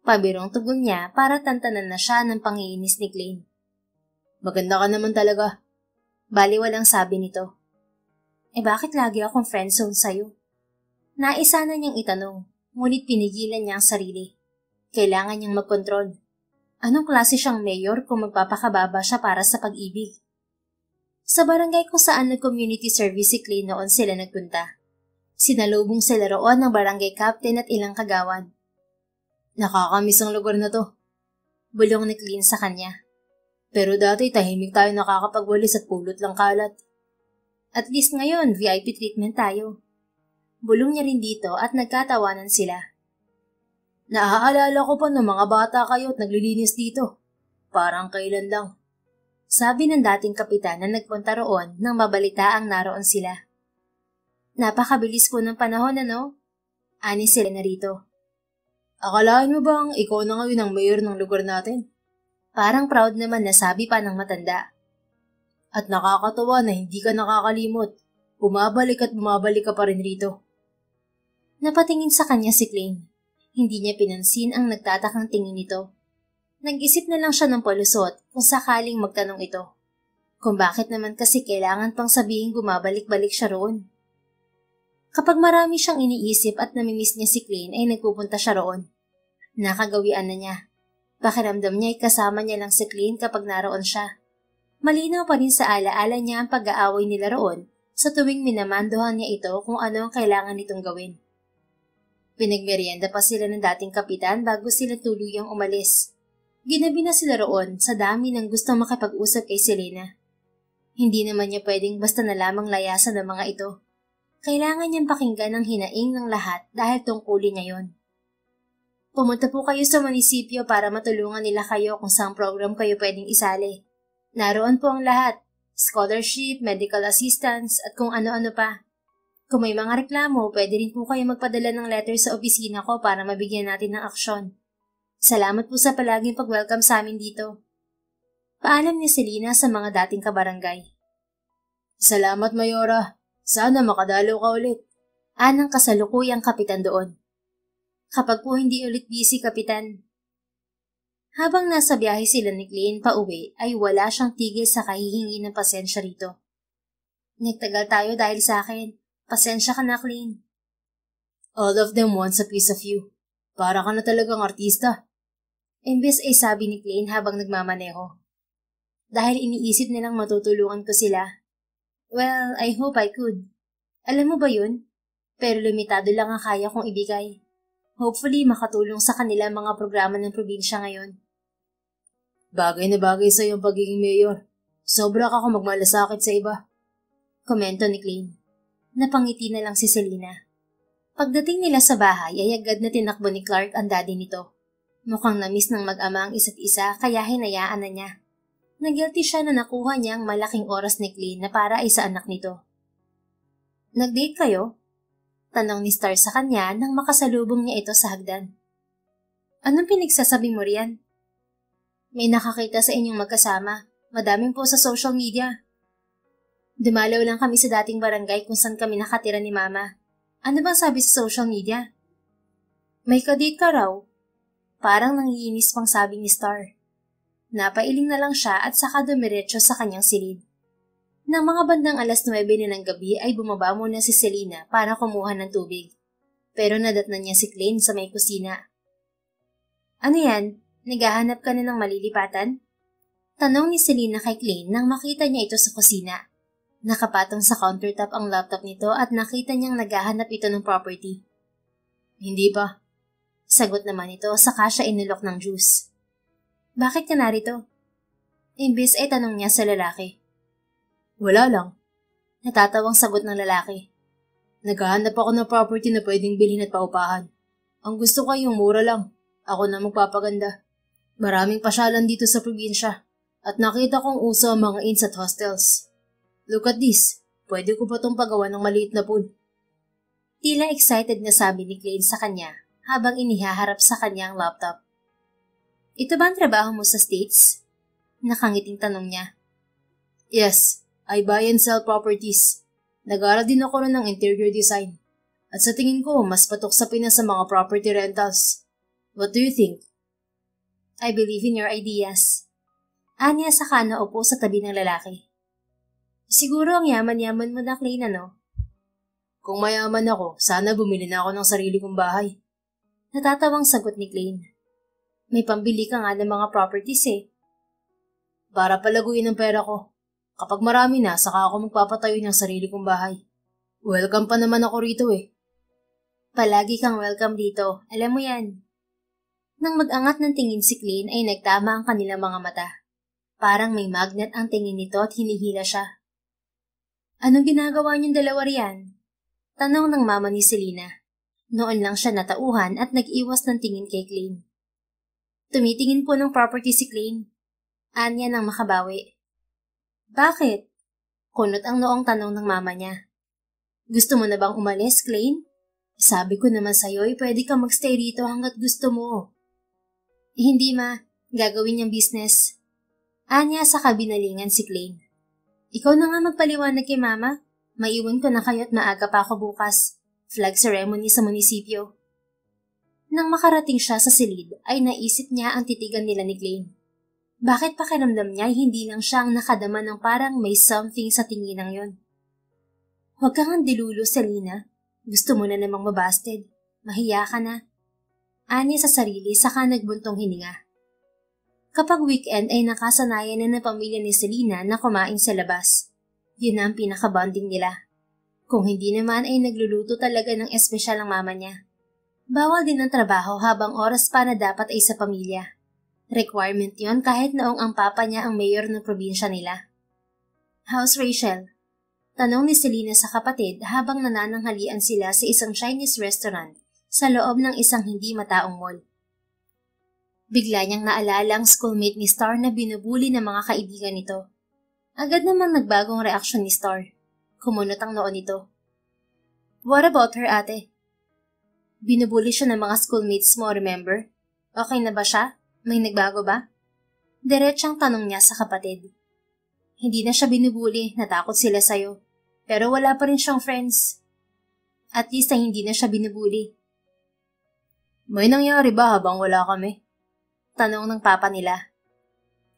Pabirong tugon niya para tantanan na siya ng pangiinis ni Clayne. Maganda ka naman talaga. Baliwalang sabi nito. Bakit lagi akong friendzone sa'yo? Naisa na niyang itanong, ngunit pinigilan niya ang sarili. Kailangan niyang magkontrol. Anong klase siyang mayor kung magpapakababa siya para sa pag-ibig? Sa barangay kung saan nag-community service si Clayne noon sila nagpunta. Sinalubong sila roon ng barangay captain at ilang kagawan. Nakakamiss ang lugar na to. Bulong ni Clayne sa kanya. Pero dati tahimik tayo nakakapagwalis at pulot lang kalat. At least ngayon, VIP treatment tayo. Bulong niya rin dito at nagkatawanan sila. Naaalala ko pa ng mga bata kayo at naglilinis dito. Parang kailan lang. Sabi ng dating kapitan na nagpunta roon nang mabalitaang naroon sila. Napakabilis po ng panahon, ano? Ani sila narito. Akalain mo bang ikaw na ngayon ang mayor ng lugar natin? Parang proud naman na sabi pa ng matanda. At nakakatuwa na hindi ka nakakalimot. Bumabalik at bumabalik ka pa rin rito. Napatingin sa kanya si Clayne. Hindi niya pinansin ang nagtatakang tingin nito. Nag-isip na lang siya ng palusot kung sakaling magtanong ito. Kung bakit naman kasi kailangan pang sabihin bumabalik-balik siya roon. Kapag marami siyang iniisip at namimiss niya si Clayne ay nagpupunta siya roon. Nakagawian na niya. Pakiramdam niya ay kasama niya lang si Clayne kapag naroon siya. Malinaw pa rin sa alaala niya ang pag-aaway nila roon sa tuwing minamandohan niya ito kung ano ang kailangan nitong gawin. Pinagmerienda pa sila ng dating kapitan bago sila tuluyang umalis. Ginabi na sila roon sa dami ng gustong makipag-usap kay Selena. Hindi naman niya pwedeng basta na lamang layasan ng mga ito. Kailangan niyang pakinggan ang hinaing ng lahat dahil tungkulin niya yon. Pumunta po kayo sa munisipyo para matulungan nila kayo kung saang program kayo pwedeng isali. Naroon po ang lahat, scholarship, medical assistance, at kung ano-ano pa. Kung may mga reklamo, pwede rin po kayo magpadala ng letter sa opisina ko para mabigyan natin ng aksyon. Salamat po sa palaging pag-welcome sa amin dito. Paalam ni Selena sa mga dating kabarangay. Salamat, Mayora. Sana makadalo ka ulit. Anang kasalukuyang kapitan doon. Kapag po hindi ulit busy, kapitan. Habang nasa biyahe sila ni Clayne pa uwi, ay wala siyang tigil sa kahihingi ng pasensya rito. Nagtagal tayo dahil sa akin. Pasensya ka na, Clayne. All of them wants a piece of you. Para ka na talagang artista. Imbes ay sabi ni Clayne habang nagmamaneho. Dahil iniisip nilang matutulungan ko sila. Well, I hope I could. Alam mo ba yun? Pero limitado lang ang kaya kong ibigay. Hopefully, makatulong sa kanila mga programa ng probinsya ngayon. Bagay na bagay sa iyong pagiging mayor. Sobra ka kung magmalasakit sa iba. Komento ni Clayne. Napangiti na lang si Selena. Pagdating nila sa bahay, ay agad na tinakbo ni Clark ang daddy nito. Mukhang namiss ng mag-ama ang isa't isa kaya hinayaan na niya. Nag-guilty siya na nakuha niya ang malaking oras ni Clayne na para ay sa anak nito. Nag-date kayo? Tanong ni Star sa kanya nang makasalubong niya ito sa hagdan. Anong pinagsasabi mo riyan? May nakakita sa inyong magkasama. Madaming po sa social media. Dumalaw lang kami sa dating barangay kung saan kami nakatira ni Mama. Ano bang sabi sa social media? May kadate ka raw? Parang nangiinis pang sabi ni Star. Napailing na lang siya at saka dumiretso sa kanyang silid. Nang mga bandang 9:00 na ng gabi ay bumaba muna si Selena para kumuha ng tubig. Pero nadatnan niya si Clayne sa may kusina. Ano yan? Naghahanap ka na ng malilipatan? Tanong ni Selena kay Clayne nang makita niya ito sa kusina. Nakapatong sa countertop ang laptop nito at nakita niyang naghahanap ito ng property. Hindi pa. Sagot naman ito saka siya inulok ng juice. Bakit ka narito? Imbis ay tanong niya sa lalaki. Wala lang. Natatawang sagot ng lalaki. Naghahanap ako ng property na pwedeng bilhin at paupahan. Ang gusto ko yung mura lang. Ako na magpapaganda. Maraming pasyalan dito sa probinsya. At nakita kong uso ang mga inns at hostels. Look at this. Pwede ko ba itong pagawa ng maliit na pool? Tila excited na sabi ni Klein sa kanya habang inihaharap sa kanya ang laptop. Ito ba ang trabaho mo sa States? Nakangiting tanong niya. Yes, I buy and sell properties. Nag-aaral din ako ng interior design. At sa tingin ko, mas patok sa Pinas sa mga property rentals. What do you think? I believe in your ideas. Anya saka naupo sa tabi ng lalaki. Siguro ang yaman-yaman mo na, Klein, ano? Kung mayaman ako, sana bumili na ako ng sarili kong bahay. Natatawang sagot ni Klein. May pambili ka nga ng mga properties eh. Para palaguin ang pera ko. Kapag marami na, saka ako magpapatayo ng sarili kong bahay. Welcome pa naman ako rito eh. Palagi kang welcome dito, alam mo yan. Nang mag-angat ng tingin si Klein ay nagtama ang kanilang mga mata. Parang may magnet ang tingin nito at hinihila siya. Anong ginagawa niyong dalawa riyan? Tanong ng mama ni Selena. Noon lang siya natauhan at nag-iwas ng tingin kay Klein. Tumitingin po ng property si Klein. Anya nang makabawi. Bakit? Kunot ang noong tanong ng mama niya. Gusto mo na bang umalis, Klein? Sabi ko naman sa'yo ay pwede kang magstay rito hanggat gusto mo. Hindi ma, gagawin niyang business. Anya sa kabinalingan si Klein. Ikaw na nga magpaliwanag kay mama. Maiwan ko na kayo at maaga pa ako bukas. Flag ceremony sa munisipyo. Nang makarating siya sa silid, ay naisip niya ang titigan nila ni Klein. Bakit pakiramdam niya hindi lang siya ang nakadama ng parang may something sa tinginang yon? Huwag kang ang dilulo, Selena. Gusto mo na namang mabasted. Mahiya ka na. Ani sa sarili saka nagbuntong hininga. Kapag weekend ay nakasanayan na ng pamilya ni Selena na kumain sa labas. Yun ang pinaka-bonding nila. Kung hindi naman ay nagluluto talaga ng espesyal ang mama niya. Bawal din ang trabaho habang oras pa na dapat ay sa pamilya. Requirement yon kahit noong ang papa niya ang mayor ng probinsya nila. How's Rachel? Tanong ni Selena sa kapatid habang nanananghalian sila sa isang Chinese restaurant sa loob ng isang hindi mataong mall. Bigla niyang naalala ang schoolmate ni Star na binubuli ng mga kaibigan nito. Agad namang nagbagong reaksyon ni Star. Kumunot ang noo nito. What about her, ate? Binubuli siya ng mga schoolmates mo, remember? Okay na ba siya? May nagbago ba? Diretsang tanong niya sa kapatid. Hindi na siya binubuli, natakot sila sa'yo. Pero wala pa rin siyang friends. At least ay hindi na siya binubuli. May nangyari ba habang wala kami? Tanong ng papa nila.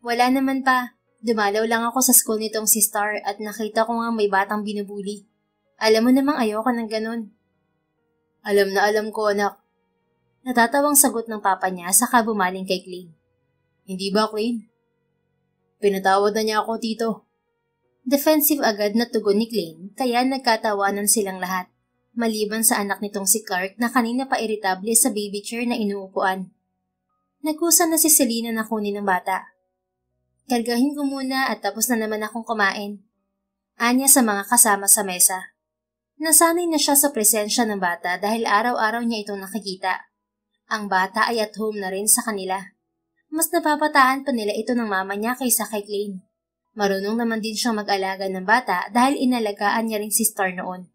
Wala naman pa. Dumalaw lang ako sa school nitong si Star at nakita ko nga may batang binubuli. Alam mo namang ayoko ng ganun. Alam na alam ko, anak. Natatawang sagot ng papa niya saka bumaling kay Klein. Hindi ba, Klein? Pinatawad na niya ako, tito. Defensive agad na tugon ni Klein kaya nagkatawanan silang lahat. Maliban sa anak nitong si Clark na kanina pa iritable sa baby chair na inuupuan. Nagkusa na si Selena na kunin ng bata. Kargahin ko muna at tapos na naman akong kumain. Anya sa mga kasama sa mesa. Nasanay na siya sa presensya ng bata dahil araw-araw niya itong nakikita. Ang bata ay at home na rin sa kanila. Mas napapataan pa nila ito ng mama niya kaysa kay Klein. Marunong naman din siyang mag-alaga ng bata dahil inalagaan niya rin si Star noon.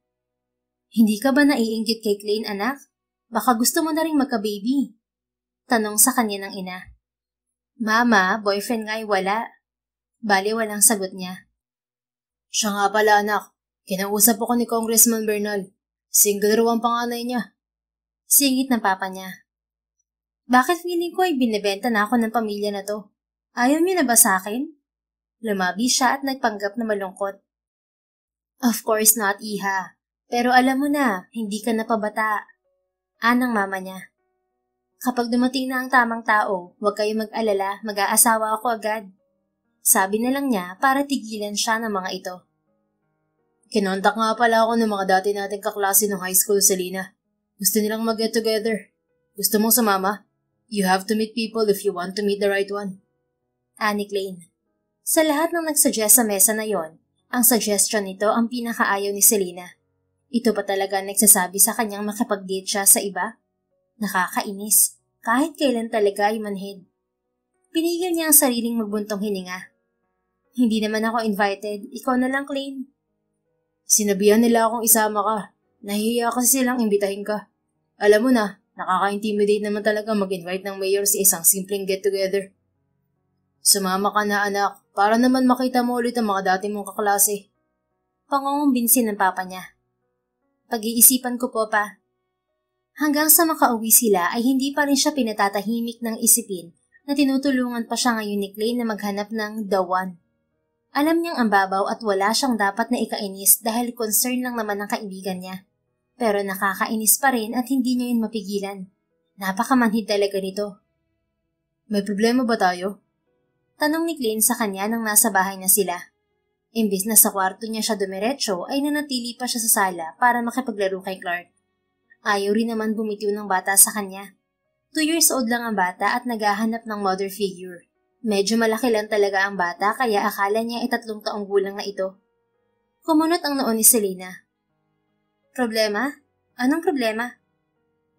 Hindi ka ba naiinggit kay Klein, anak? Baka gusto mo na rin magka-baby. Tanong sa kanya ng ina. Mama, boyfriend nga'y wala. Bali walang sagot niya. Siya nga pala, anak. Kinausap ako ni Congressman Bernal. Single raw ang panganay niya. Singit ng papa niya. Bakit feeling ko ay binibenta na ako ng pamilya na to? Ayaw niyo na ba sa akin? Lumabi siya at nagpanggap na malungkot. Of course not, iha. Pero alam mo na, hindi ka napabata. Anang mama niya. Kapag dumating na ang tamang tao, huwag kayo mag-alala, mag-aasawa ako agad. Sabi na lang niya para tigilan siya ng mga ito. Kinontak nga pala ako ng mga dati nating kaklase ng high school, Selena. Gusto nilang mag-get together. Gusto mong sumama? You have to meet people if you want to meet the right one. Ani Klein. Sa lahat ng nagsuggest sa mesa na yon, ang suggestion nito ang pinakaayaw ni Selena. Ito pa talaga nagsasabi sa kanyang makipag-date siya sa iba? Nakakainis. Kahit kailan talaga ay manhid. Pinigil niya ang sariling magbuntong hininga. Hindi naman ako invited. Ikaw na lang, Klein. Sinabihan nila akong isama ka. Nahihiya kasi silang imbitahin ka. Alam mo na, nakaka-intimidate naman talaga mag-invite ng mayor sa isang simpleng get-together. Sumama ka na anak, para naman makita mo ulit ang mga dati mong kaklase. Pangungumbinsin ng papa niya. Pag-iisipan ko po pa. Hanggang sa makauwi sila ay hindi pa rin siya pinatatahimik ng isipin na tinutulungan pa siya ngayon ni Klein na maghanap ng the one. Alam niyang ang babaw at wala siyang dapat na ikainis dahil concern lang naman ng kaibigan niya. Pero nakakainis pa rin at hindi niya yun mapigilan. Napakamanhid talaga nito. May problema ba tayo? Tanong ni Klein sa kanya nang nasa bahay na sila. Imbis na sa kwarto niya siya dumiretso ay nanatili pa siya sa sala para makipaglaro kay Clark. Ayaw rin naman bumitiw ng bata sa kanya. 2 years old lang ang bata at naghahanap ng mother figure. Medyo malaki lang talaga ang bata kaya akala niya ay 3 taong gulang na ito. Kumunot ang noon ni Selena. Problema? Anong problema?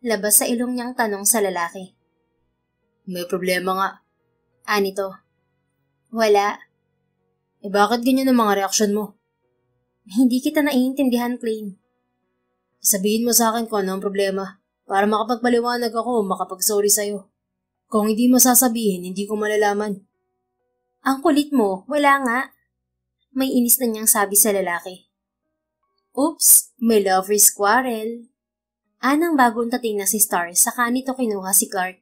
Labas sa ilong niyang tanong sa lalaki. May problema nga. Anito. Wala. Bakit ganyan ang mga reaksyon mo? Hindi kita naiintindihan, Klein. Sabihin mo sa akin kung ano ang problema para makapagpaliwanag ako o makapag-sorry sa'yo. Kung hindi mo sasabihin, hindi ko malalaman. Ang kulit mo, wala nga. May inis na niyang sabi sa lalaki. Oops, may lover's quarrel. Anang bagong dating na si Star, saka nito kinuha si Clark.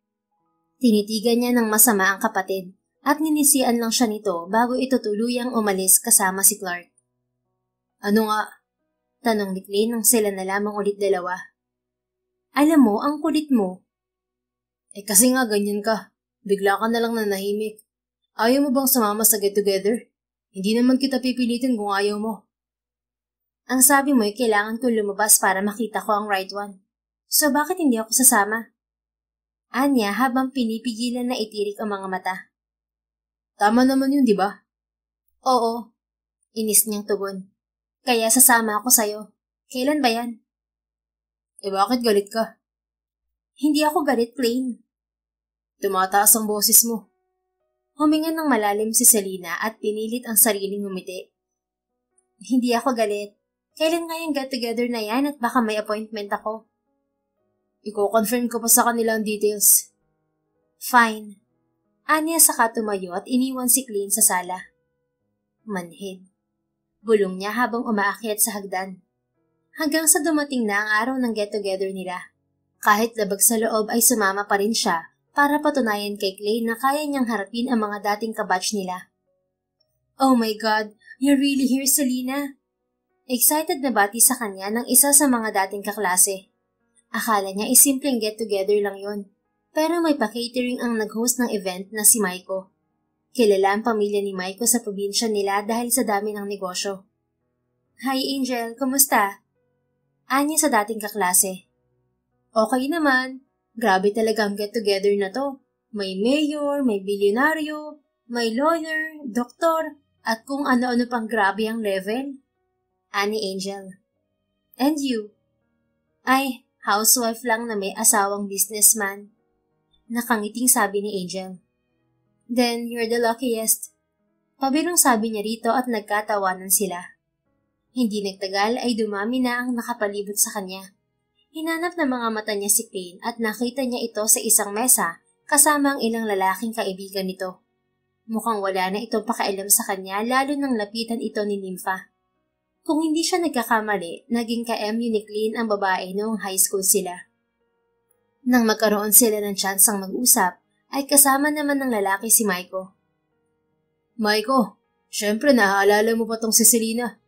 Tinitigan niya ng masama ang kapatid at ninisian lang siya nito bago ito tuluyang umalis kasama si Clark. Ano nga? Tanong ni Klein nang sila na lamang ulit dalawa. Alam mo, ang kulit mo. Kasi nga ganyan ka. Bigla ka na lang nanahimik. Ayaw mo bang sumama sa get-together? Hindi naman kita pipilitin kung ayaw mo. Ang sabi mo ay kailangan kong lumabas para makita ko ang right one. So bakit hindi ako sasama? Anya habang pinipigilan na itirik ang mga mata. Tama naman yun, di ba? Oo. Inis niyang tugon. Kaya sasama ako sa'yo. Kailan ba yan? Bakit galit ka? Hindi ako galit, Klein. Tumataas ang boses mo. Huminga ng malalim si Selena at pinilit ang sariling ngumiti. Hindi ako galit. Kailan nga yung get-together na yan at baka may appointment ako? Iko-confirm ko pa sa kanila ang details. Fine. Anya saka tumayo at iniwan si Klein sa sala. Manhid. Bulong niya habang umaakyat sa hagdan. Hanggang sa dumating na ang araw ng get-together nila. Kahit labag sa loob ay sumama pa rin siya para patunayan kay Klein na kaya niyang harapin ang mga dating kabatch nila. Oh my God, you're really here, Selena? Excited na bati sa kanya ng isa sa mga dating kaklase. Akala niya ay simpleng get-together lang yon. Pero may pa-catering ang nag-host ng event na si Maiko. Kilala ang pamilya ni Maiko sa probinsya nila dahil sa dami ng negosyo. Hi Angel, kumusta? Anya sa dating kaklase. Okay naman. Grabe talaga ang get-together na to. May mayor, may bilyonaryo, may lawyer, doktor, at kung ano-ano pang grabe ang level. Ani Angel. And you? Ay, housewife lang na may asawang businessman. Nakangiting sabi ni Angel. Then, you're the luckiest. Pabirong sabi niya rito at nagkatawanan sila. Hindi nagtagal ay dumami na ang nakapalibot sa kanya. Hinanap ng mga mata niya si Klein at nakita niya ito sa isang mesa kasama ang ilang lalaking kaibigan nito. Mukhang wala na itong pakialam sa kanya lalo nang lapitan ito ni Nympha. Kung hindi siya nagkakamali, naging ka-MU ni Klein ang babae noong high school sila. Nang magkaroon sila ng tsansang mag-usap, ay kasama naman ng lalaki si Maiko. Maiko, syempre naaalala mo pa tong si Selena.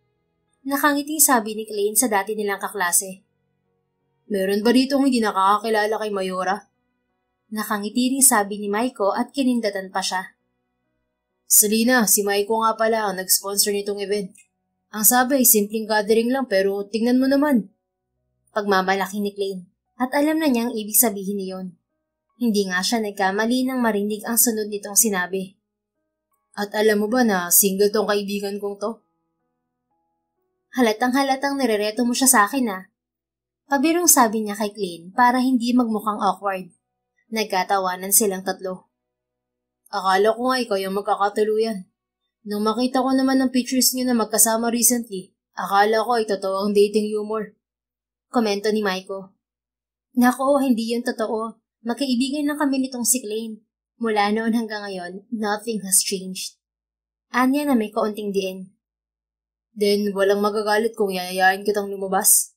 Nakangiting sabi ni Klein sa dati nilang kaklase. Meron ba ditong hindi nakakakilala kay Mayora? Nakangiti rin sabi ni Maiko at kinindatan pa siya. Selena, si Maiko nga pala ang nag-sponsor nitong event. Ang sabi ay simpleng gathering lang pero tingnan mo naman. Pagmamalaki ni Klein at alam na niyang ibig sabihin niyon. Hindi nga siya nagkamali nang marinig ang sunod nitong sinabi. At alam mo ba na single tong kaibigan kong to? Halatang-halatang nirereto mo siya sa akin ah. Pabirong sabi niya kay Clayne para hindi magmukhang awkward. Nagkatawanan silang tatlo. Akala ko nga ikaw yung magkakatuluyan. Nung makita ko naman ng pictures niyo na magkasama recently, akala ko ay totoo ang dating humor. Komento ni Maiko. Nako, hindi yun totoo. Magkaibigan lang kami nitong si Clayne. Mula noon hanggang ngayon, nothing has changed. Anya na may kaunting diin. Then, walang magagalit kung yayayain kitang lumabas?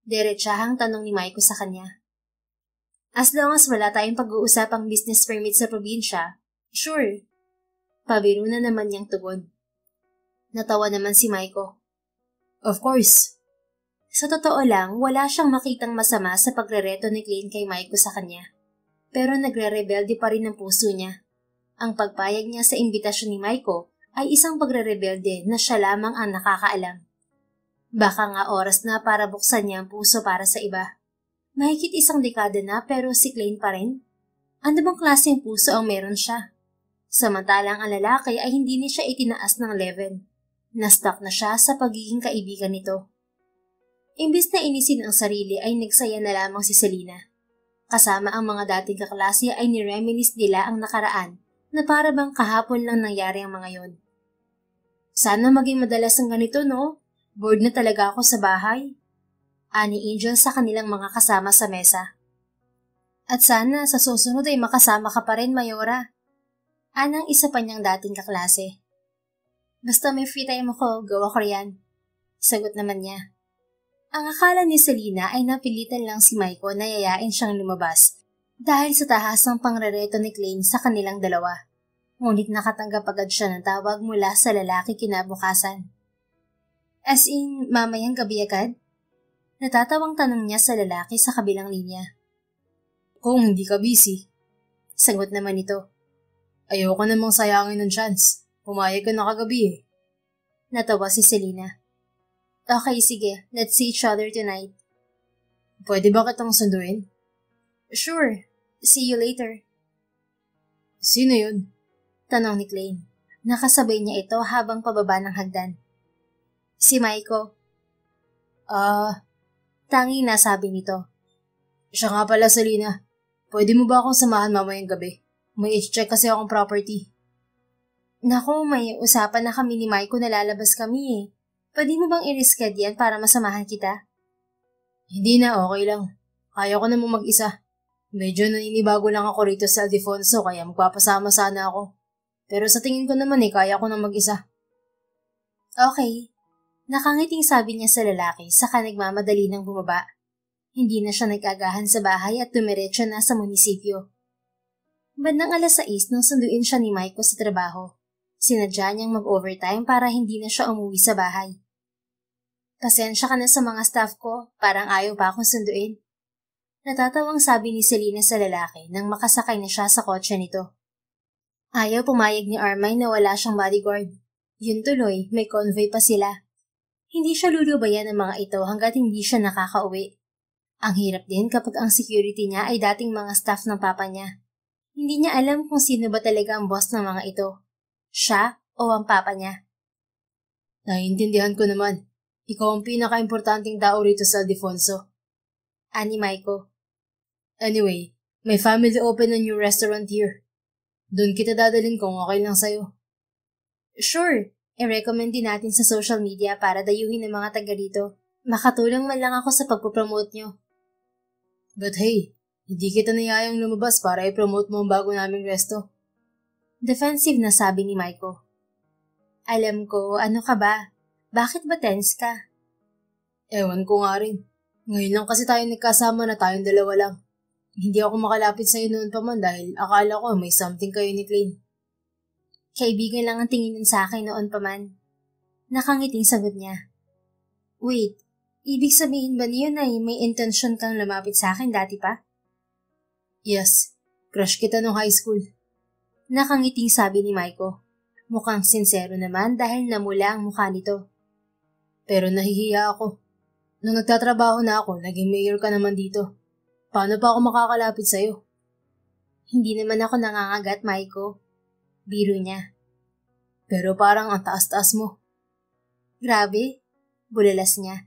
Diretsahang tanong ni Maiko sa kanya. As long as wala tayong pag-uusapang business permit sa probinsya, sure. Pabiro na naman niyang tugon. Natawa naman si Maiko. Of course. Sa totoo lang, wala siyang makitang masama sa pagrereto ni Clayne kay Maiko sa kanya. Pero nagre-rebelde pa rin ang puso niya. Ang pagpayag niya sa imbitasyon ni Maiko ay isang pagre-rebelde na siya lamang ang nakakaalam. Baka nga oras na para buksan niya ang puso para sa iba. Mahigit isang dekada na pero si Clayne pa rin. Ano bang klaseng puso ang meron siya? Samantalang ang lalaki ay hindi niya siya itinaas ng level. Na-stuck na siya sa pagiging kaibigan nito. Imbis na inisin ang sarili ay nagsaya na lamang si Selena. Kasama ang mga dating kaklase ay nireminis nila ang nakaraan na para bang kahapon lang nangyari ang mga yon. Sana maging madalas ang ganito, no? Bored na talaga ako sa bahay. Ani Angel sa kanilang mga kasama sa mesa. At sana sa susunod ay makasama ka pa rin, Mayora. Anang isa pa niyang dating kaklase. Basta may free time ako, gawa ko riyan. Sagot naman niya. Ang akala ni Selena ay napilitan lang si Maiko na yayain siyang lumabas dahil sa tahasang pangrereto ni Clayne sa kanilang dalawa. Ngunit nakatanggap agad siya ng tawag mula sa lalaki kinabukasan. As in, mamayang gabi agad? Natatawang tanong niya sa lalaki sa kabilang linya. Kung hindi ka busy. Sagot naman ito. Ayoko namang sayangin ng chance. Pumayag ka na kagabi eh. Natawa si Selena. Okay, sige. Let's see each other tonight. Pwede ba kitang sunduin? Sure. See you later. Sino yun? Tanong ni Clayne. Nakasabay niya ito habang pababa ng hagdan. Si Maiko. Tanging nasabi nito. Siya nga pala, Selena. Pwede mo ba akong samahan mamayang gabi? May i-check kasi akong property. Naku, may usapan na kami ni Maiko na lalabas kami eh. Pwede mo bang i-reschedule yan para masamahan kita? Hindi na, okay lang. Kaya ko namang mag-isa. Medyo naninibago lang ako rito sa Aldefonso kaya magpapasama sana ako. Pero sa tingin ko naman kaya ko nang mag-isa. Okay. Nakangiting sabi niya sa lalaki saka nagmamadali ng bumaba. Hindi na siya nag-agahan sa bahay at tumiretso na sa munisipyo. Bandang 6:00 nang sunduin siya ni Maiko sa trabaho. Sinadya niyang mag-overtime para hindi na siya umuwi sa bahay. Pasensya ka na sa mga staff ko, parang ayaw pa akong sunduin. Natatawang sabi ni Selena sa lalaki nang makasakay na siya sa kotse nito. Ayaw pumayag ni Armine na wala siyang bodyguard. Yun tuloy, may convoy pa sila. Hindi siya lulubayan ng mga ito hanggat hindi siya nakakauwi. Ang hirap din kapag ang security niya ay dating mga staff ng papa niya. Hindi niya alam kung sino ba talaga ang boss ng mga ito. Siya o ang papa niya. Naiintindihan ko naman. Ikaw ang pinaka-importanting tao rito sa Aldefonso. Ani Maiko. Anyway, may family open na new restaurant here. Doon kita dadalhin kung okay lang sa'yo. Sure. I-recommend din natin sa social media para dayuhin ng mga taga rito. Makatulong man lang ako sa pagpupromote nyo. But hey, hindi kita niyayang lumabas para i-promote mo ang bago naming resto. Defensive na sabi ni Maiko. Alam ko, ano ka ba? Bakit ba tense ka? Ewan ko nga rin. Ngayon lang kasi tayo nagkasama na tayong dalawa lang. Hindi ako makalapit sa'yo noon pa man dahil akala ko may something kayo ni Clayne. Kaibigan lang ang tingin sa akin noon pa man. Nakangiting sagot niya. Wait, ibig sabihin ba niyo na may intensyon kang lumapit sa akin dati pa? Yes, crush kita nung high school. Nakangiting sabi ni Maiko. Mukhang sincero naman dahil namula ang mukha nito. Pero nahihiya ako. Nung nagtatrabaho na ako, naging mayor ka naman dito. Paano pa ako makakalapit sa'yo? Hindi naman ako nangangagat, Maiko. Biro niya. Pero parang ang taas-taas mo. Grabe, bulalas niya.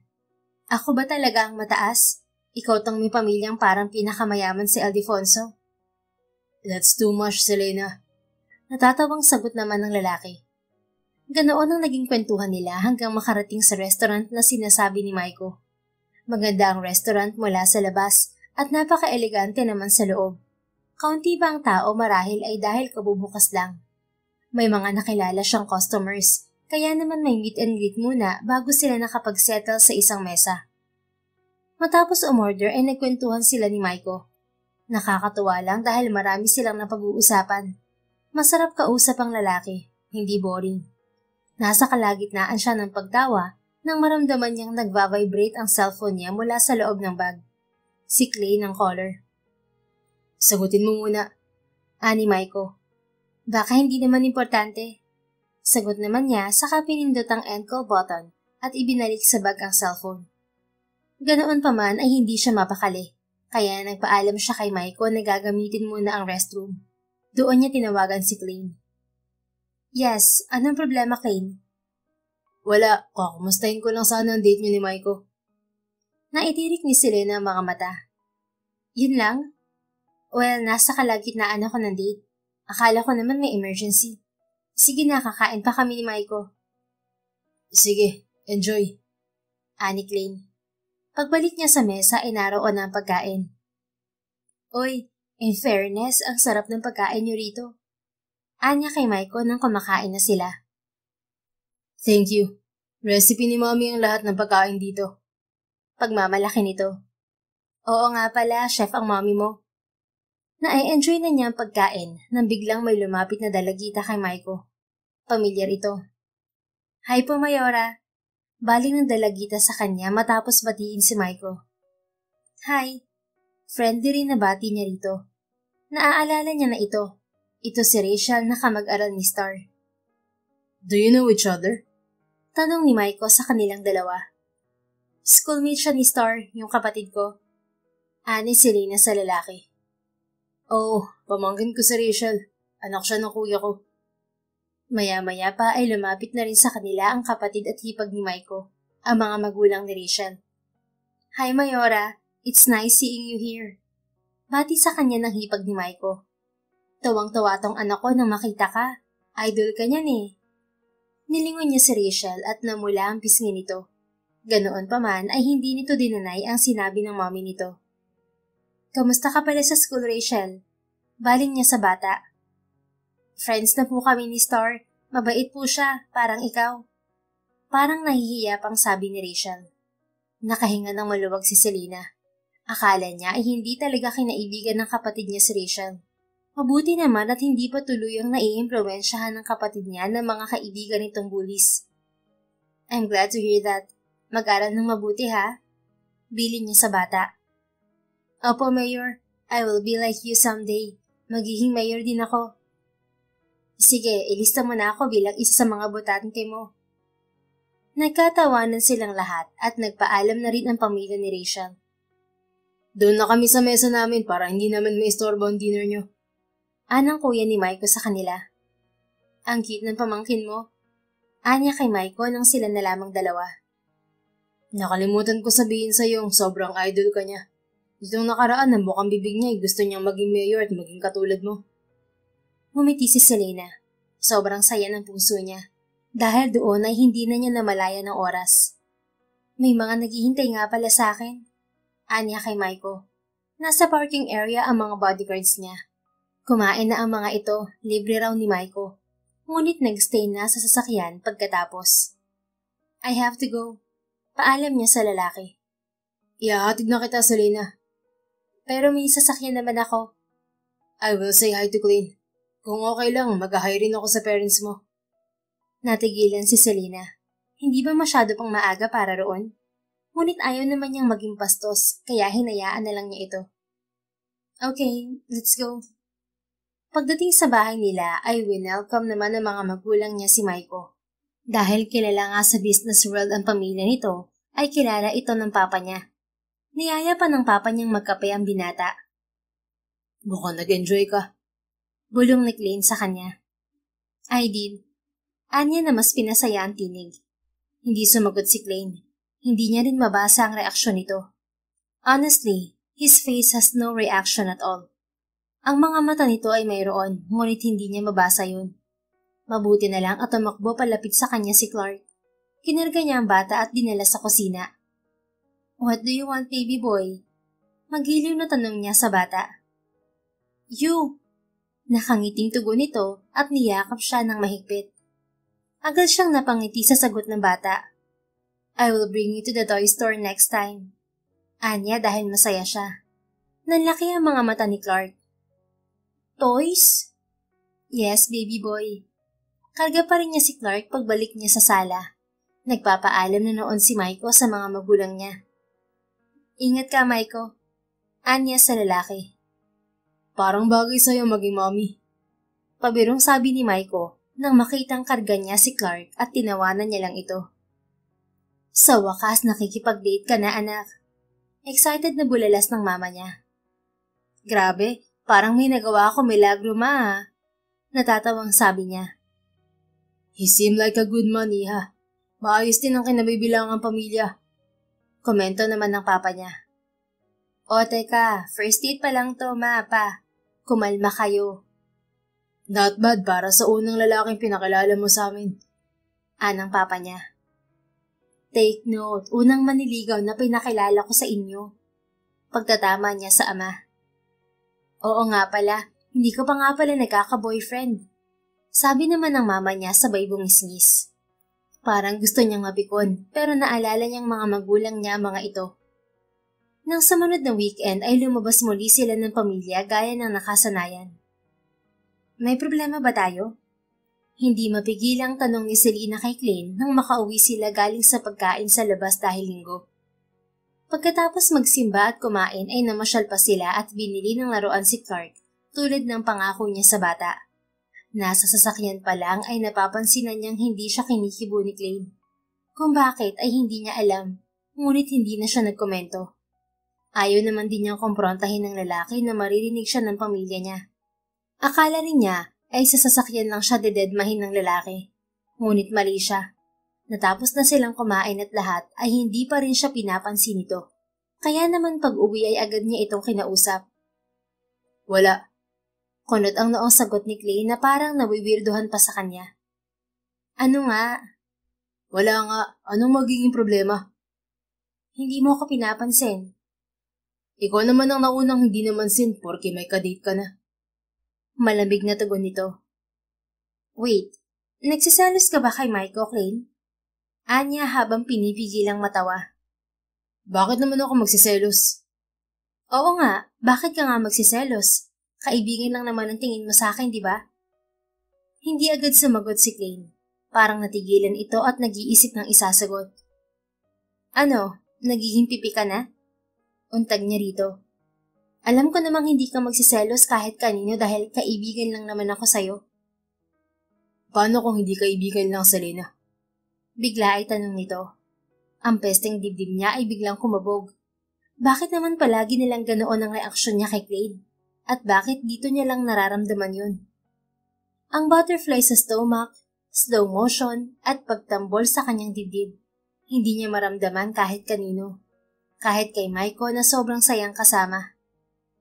Ako ba talaga ang mataas? Ikaw tang may pamilyang parang pinakamayaman si Aldefonso. That's too much, Selena. Natatawang sagot naman ng lalaki. Ganoon ang naging kwentuhan nila hanggang makarating sa restaurant na sinasabi ni Maiko. Maganda ang restaurant mula sa labas at napaka-elegante naman sa loob. Kaunti ba ang tao marahil ay dahil kabubukas lang. May mga nakilala siyang customers, kaya naman may meet and greet muna bago sila nakapag-settle sa isang mesa. Matapos umorder ay nagkwentuhan sila ni Maiko. Nakakatuwa lang dahil marami silang napag-uusapan. Masarap kausap ang lalaki, hindi boring. Nasa kalagitnaan siya ng pagtawa nang maramdaman niyang nagva-vibrate ang cellphone niya mula sa loob ng bag. Si Clay ng caller. Sagutin mo muna. Ani Maiko. Baka hindi naman importante. Sagot naman niya saka pinindot ang end call button at ibinalik sa bag ang cellphone. Ganoon pa man ay hindi siya mapakali, kaya nagpaalam siya kay Maiko na gagamitin muna ang restroom. Doon niya tinawagan si Klein. Yes, anong problema, Klein? Wala, kakumustahin ko lang sana ang date niyo ni Maiko. Naitirik ni Selena ang mga mata. Yun lang? Well, nasa kalagitnaan ako ng date. Akala ko naman may emergency. Sige na, kakain pa kami ni Maiko. Sige, enjoy. Ani Klein. Pagbalik niya sa mesa ay naroon ang pagkain. Oy, in fairness, ang sarap ng pagkain niyo rito. Anya kay Maiko nang kumakain na sila. Thank you. Recipe ni Mommy ang lahat ng pagkain dito. Pagmamalaki nito. Oo nga pala, chef ang mommy mo. Na-enjoy na niya ang pagkain nang biglang may lumapit na dalagita kay Maiko. Pamilyar ito. Hi po, Mayora. Baling ng dalagita sa kanya matapos batiin si Maiko. Hi. Friendly rin na bati niya rito. Naaalala niya na ito. Ito si Rachel na kamag-aral ni Star. Do you know each other? Tanong ni Maiko sa kanilang dalawa. Schoolmate siya ni Star, yung kapatid ko. Ani si Rina sa lalaki. Oh, pamangkin ko si Rachel. Anak siya ng kuya ko. Maya-maya pa ay lumapit na rin sa kanila ang kapatid at hipag ni Maiko, ang mga magulang ni Rachel. Hi Mayora, it's nice seeing you here. Bati sa kanya ng hipag ni Maiko. Tawang-tawa tong anak ko nang makita ka. Idol ka niyan eh. Nilingon niya si Rachel at namula ang pisngi nito. Ganoon pa man ay hindi nito dinanay ang sinabi ng mommy nito. Kamusta ka pala sa school, Rachel? Baling niya sa bata. Friends na po kami ni Star. Mabait po siya, parang ikaw. Parang nahihiya pang sabi ni Rachel. Nakahinga ng maluwag si Selena. Akala niya ay hindi talaga kinaibigan ng kapatid niya si Rachel. Mabuti naman at hindi pa tuluyang naiimpluwensyahan ng kapatid niya ng mga kaibigan nitong bullies. I'm glad to hear that. Mag-aral ng mabuti ha? Bilin niya sa bata. Opo, Mayor. I will be like you someday. Magiging mayor din ako. Sige, ilista mo na ako bilang isa sa mga botante mo. Nagkatawanan silang lahat at nagpaalam na rin ang pamilya ni Rachel. Doon na kami sa mesa namin para hindi naman maistorbo ang dinner nyo. Anang kuya ni Maiko sa kanila. Ang cute ng pamangkin mo. Anya kay Maiko nang sila na lamang dalawa. Nakalimutan ko sabihin sa yung sobrang idol ka niya. Itong nakaraan na mukhang bibig niya gusto niyang maging mayor at maging katulad mo. Ngumiti si Selena. Sobrang saya ng puso niya. Dahil doon ay hindi na niya namalaya ng oras. May mga naghihintay nga pala sa akin. Anya kay Maiko. Nasa parking area ang mga bodyguards niya. Kumain na ang mga ito, libre raw ni Maiko. Ngunit nagstay na sa sasakyan pagkatapos. I have to go. Paalam niya sa lalaki. Ihahatid na kita, Selena. Pero may sasakyan naman ako. I will say hi to Klein. Kung okay lang, mag-hi rin ako sa parents mo. Natigilan si Selena. Hindi ba masyado pang maaga para roon? Ngunit ayaw naman niyang maging bastos, kaya hinayaan na lang niya ito. Okay, let's go. Pagdating sa bahay nila ay winelcome naman ng mga magulang niya si Maiko. Dahil kilala nga sa business world ang pamilya nito, ay kilala ito ng papa niya. Niyaya pa ng papa niyang magkape ang binata. Mukhang nag-enjoy ka. Bulong ni Klein sa kanya. I did. Anya na mas pinasaya ang tinig. Hindi sumagot si Klein. Hindi niya rin mabasa ang reaksyon nito. Honestly, his face has no reaction at all. Ang mga mata nito ay mayroon, ngunit hindi niya mabasa yun. Mabuti na lang at tumakbo palapit sa kanya si Clark. Kinarga niya ang bata at dinala sa kusina. What do you want, baby boy? Magiliw na tanong niya sa bata. You! Nakangiting tugon nito at niyakap siya ng mahigpit. Agad siyang napangiti sa sagot ng bata. I will bring you to the toy store next time. Anya dahil masaya siya. Nanlaki ang mga mata ni Clark. Toys? Yes, baby boy. Karga pa rin niya si Clark pagbalik niya sa sala. Nagpapaalam na noon si Maiko sa mga magulang niya. Ingat ka, Maiko. Anya sa lalaki. Parang bagay sa'yo maging mommy. Pabirong sabi ni Maiko nang makitang karga niya si Clark at tinawanan niya lang ito. Sa wakas nakikipag-date ka na, anak. Excited na bulalas ng mama niya. Grabe, parang may nagawa ako milagro, ma. Natatawang sabi niya. He seemed like a good man, iha. Maayos din ang kinabibilangang pamilya. Komento naman ng papa niya. O teka, first date pa lang to, ma, pa. Kumalma kayo. Not bad para sa unang lalaking pinakilala mo sa amin. Anang papa niya. Take note, unang maniligaw na pinakilala ko sa inyo. Pagtatama niya sa ama. Oo nga pala, hindi ko pa nga pala nagkaka-boyfriend. Sabi naman ng mama niya sabay bungisngis. Parang gusto niyang mapikon, pero naalala niyang mga magulang niya ang mga ito. Nang sumunod na weekend ay lumabas muli sila ng pamilya gaya ng nakasanayan. May problema ba tayo? Hindi mapigilang tanong ni Selena kay Klein nang makauwi sila galing sa pagkain sa labas dahil linggo. Pagkatapos magsimba at kumain ay namasyal pa sila at binili ng laruan si Clark tulad ng pangako niya sa bata. Nasa sasakyan pa lang ay napapansinan niyang hindi siya kinikibo ni Klein. Kung bakit ay hindi niya alam, ngunit hindi na siya nagkomento. Ayaw naman din niyang kumprontahin ng lalaki na maririnig siya ng pamilya niya. Akala rin niya ay sa sasakyan lang siya dededmahin ng lalaki. Ngunit mali siya. Natapos na silang kumain at lahat ay hindi pa rin siya pinapansin nito. Kaya naman pag-uwi ay agad niya itong kinausap. Wala. Kunot ang noong sagot ni Clay na parang nawiwirduhan pa sa kanya. Ano nga? Wala nga. Anong magiging problema? Hindi mo ako pinapansin. Ikaw naman ang naunang hindi namansin porke may kadate ka na. Malamig na tugon nito. Wait, nagsiselos ka ba kay Maiko, Klein? Anya habang pinipigilang matawa. Bakit naman ako magsiselos? Oo nga, bakit ka nga magsiselos? Kaibigan lang naman ang tingin mo sa akin, di ba? Hindi agad sumagot si Klein. Parang natigilan ito at nag-iisip ng isasagot. Ano, nagiging pipi ka na? Untag niya rito. Alam ko namang hindi ka magsiselos kahit kanino dahil kaibigan lang naman ako sa'yo. Paano kung hindi kaibigan lang, Selena? Bigla ay tanong nito. Ang pesteng dibdib niya ay biglang kumabog. Bakit naman palagi nilang ganoon ang reaksyon niya kay Clay? At bakit dito niya lang nararamdaman yun? Ang butterfly sa stomach, slow motion, at pagtambol sa kanyang dibdib. Hindi niya maramdaman kahit kanino. Kahit kay Maiko na sobrang sayang kasama.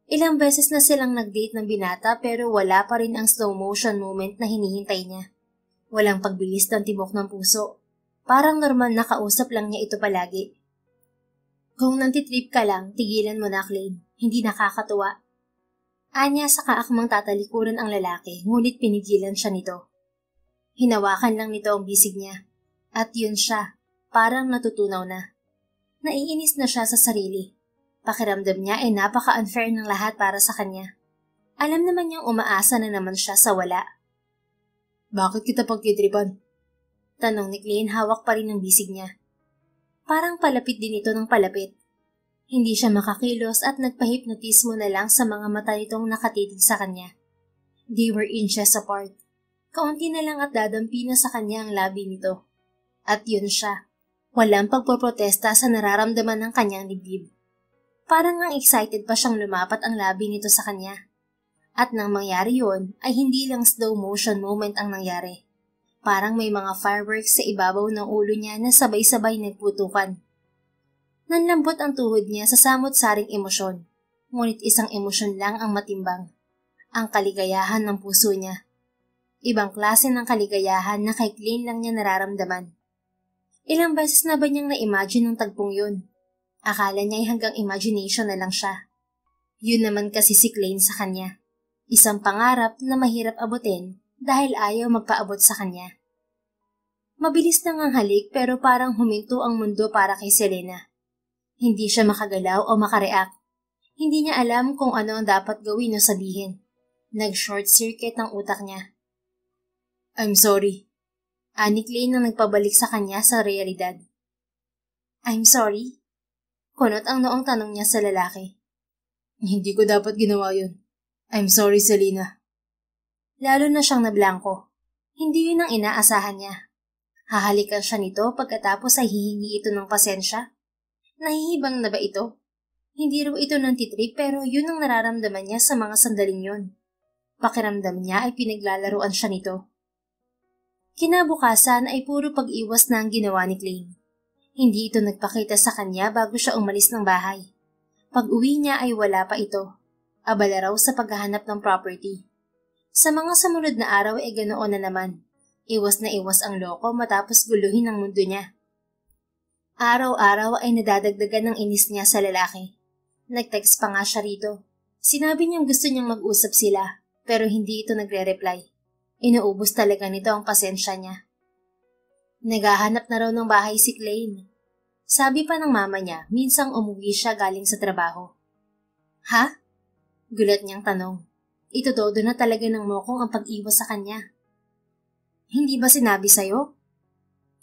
Ilang beses na silang nag-date ng binata pero wala pa rin ang slow motion moment na hinihintay niya. Walang pagbilis ng tibok ng puso. Parang normal na kausap lang niya ito palagi. Kung nantitrip ka lang, tigilan mo na, Clay. Hindi nakakatuwa. Anya sa kaakmang tatalikuran ang lalaki, ngunit pinigilan siya nito. Hinawakan lang nito ang bisig niya. At yun siya, parang natutunaw na. Naiinis na siya sa sarili. Pakiramdam niya ay napaka-unfair ng lahat para sa kanya. Alam naman niyang umaasa na naman siya sa wala. Bakit kita pagkitripan? Tanong ni Klein, hawak pa rin ang bisig niya. Parang palapit din ito ng palapit. Hindi siya makakilos at nagpahipnotismo na lang sa mga mata nitong nakatitig sa kanya. They were inches apart. Kaunti na lang at dadampi na sa kanya ang labi nito. At yun siya. Walang pagpoprotesta sa nararamdaman ng kanyang dibdib. Parang ang excited pa siyang lumapat ang labi nito sa kanya. At nang mangyari yun, ay hindi lang slow motion moment ang nangyari. Parang may mga fireworks sa ibabaw ng ulo niya na sabay-sabay nagputukan. Nanlambot ang tuhod niya sa samot-saring emosyon, ngunit isang emosyon lang ang matimbang, ang kaligayahan ng puso niya. Ibang klase ng kaligayahan na kay Klein lang niya nararamdaman. Ilang beses na ba niyang na-imagine ang tagpong yun? Akala niya ay hanggang imagination na lang siya. Yun naman kasi si Klein sa kanya. Isang pangarap na mahirap abutin dahil ayaw magpaabot sa kanya. Mabilis lang ang halik pero parang huminto ang mundo para kay Selena. Hindi siya makagalaw o makareact. Hindi niya alam kung ano ang dapat gawin o sabihin. Nag-short circuit ang utak niya. I'm sorry. Ani Klein na nagpabalik sa kanya sa realidad. I'm sorry? Kunot ang noong tanong niya sa lalaki. Hindi ko dapat ginawa yun. I'm sorry, Selena. Lalo na siyang nablangko. Hindi yun ang inaasahan niya. Hahalikan siya nito pagkatapos ay hihingi ito ng pasensya. Nahihibang na ba ito? Hindi raw ito ng titrip pero yun ang nararamdaman niya sa mga sandaling yun. Pakiramdam niya ay pinaglalaruan siya nito. Kinabukasan ay puro pag-iwas na ang ginawa ni Klein. Hindi ito nagpakita sa kanya bago siya umalis ng bahay. Pag-uwi niya ay wala pa ito. Abala raw sa paghahanap ng property. Sa mga sumunod na araw ay ganoon na naman. Iwas na iwas ang loko matapos guluhin ang mundo niya. Araw-araw ay nadadagdagan ng inis niya sa lalaki. Nag-text pa nga siya rito. Sinabi niyang gusto niyang mag-usap sila, pero hindi ito nagre-reply. Inuubos talaga nito ang pasensya niya. Naghahanap na raw ng bahay si Klein. Sabi pa ng mama niya, minsang umuwi siya galing sa trabaho. Ha? Gulat niyang tanong. Itododo na talaga ng mokong ang pag-iwas sa kanya. Hindi ba sinabi sa'yo?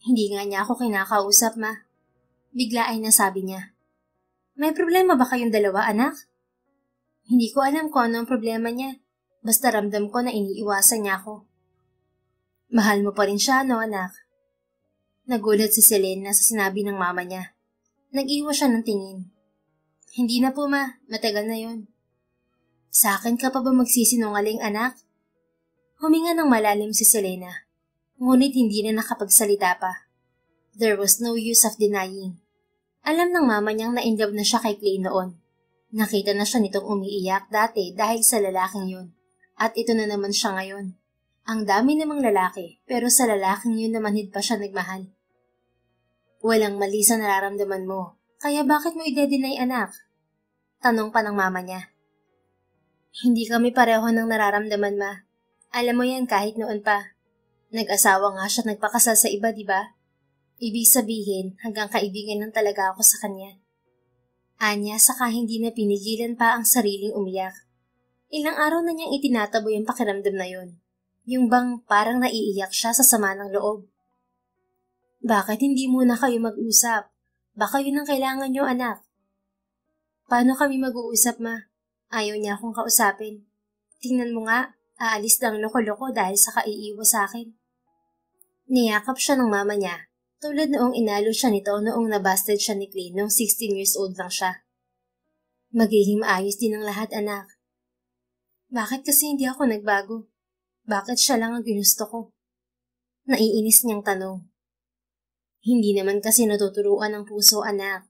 Hindi nga niya ako kinakausap, ma. Bigla ay nasabi niya. May problema ba kayong dalawa, anak? Hindi ko alam kung ano ang problema niya. Basta ramdam ko na iniiwasan niya ako. Mahal mo pa rin siya, no, anak? Nagulat si Selena sa sinabi ng mama niya. Nag-iwas siya ng tingin. Hindi na po, ma. Matagal na yon. Sa akin ka pa ba magsisinungaling, anak? Huminga ng malalim si Selena. Ngunit hindi na nakapagsalita pa. There was no use of denying. Alam ng mama niyang na-inlove na siya kay Klein noon. Nakita na siya nitong umiiyak dati dahil sa lalaking yun. At ito na naman siya ngayon. Ang dami namang lalaki, pero sa lalaking yun namanhid pa siya nagmahal. Walang mali sa nararamdaman mo, kaya bakit mo i-deny, anak? Tanong pa ng mama niya. Hindi kami pareho ng nararamdaman, ma. Alam mo yan kahit noon pa. Nag-asawa nga siya at nagpakasal sa iba, di ba? Ibig sabihin, hanggang kaibigan lang talaga ako sa kanya. Anya, saka hindi na pinigilan pa ang sariling umiyak. Ilang araw na niyang itinataboy ang pakiramdam na yun. Yung bang parang naiiyak siya sa sama ng loob. Bakit hindi muna kayo mag-usap? Baka yun ang kailangan niyo, anak. Paano kami mag-uusap, ma? Ayaw niya akong kausapin. Tingnan mo nga, aalis lang loko-loko dahil sa kaiiwas sa akin. Niyakap siya ng mama niya, tulad noong inalo siya nito noong nabasted siya ni Klein noong 16 years old lang siya. Magiging maayos din ang lahat, anak. Bakit kasi hindi ako nagbago? Bakit siya lang ang ginusto ko? Naiinis niyang tanong. Hindi naman kasi natuturuan ng puso, anak.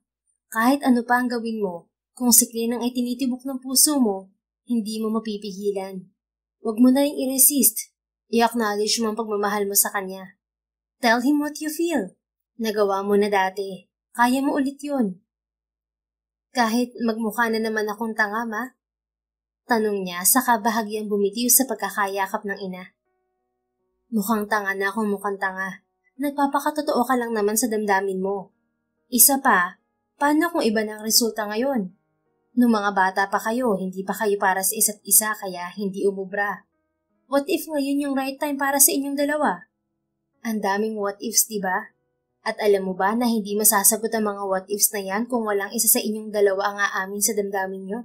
Kahit ano pa ang gawin mo, kung si Klein ang itinitibok ng puso mo, hindi mo mapipigilan. Huwag mo na rin i-resist. I-acknowledge mo ang pagmamahal mo sa kanya. Tell him what you feel. Nagawa mo na dati. Kaya mo ulit yun. Kahit magmukha na naman akong tanga, ma? Tanong niya sa kabahagyang bumitiw sa pagkakayakap ng ina. Mukhang tanga na akong mukhang tanga. Nagpapakatotoo ka lang naman sa damdamin mo. Isa pa, paano kung iba na ang resulta ngayon? Nung mga bata pa kayo, hindi pa kayo para sa isa't isa kaya hindi umubra. What if ngayon yung right time para sa inyong dalawa? Ang daming what ifs, diba? At alam mo ba na hindi masasagot ang mga what ifs na yan kung walang isa sa inyong dalawa ang aamin sa damdamin nyo?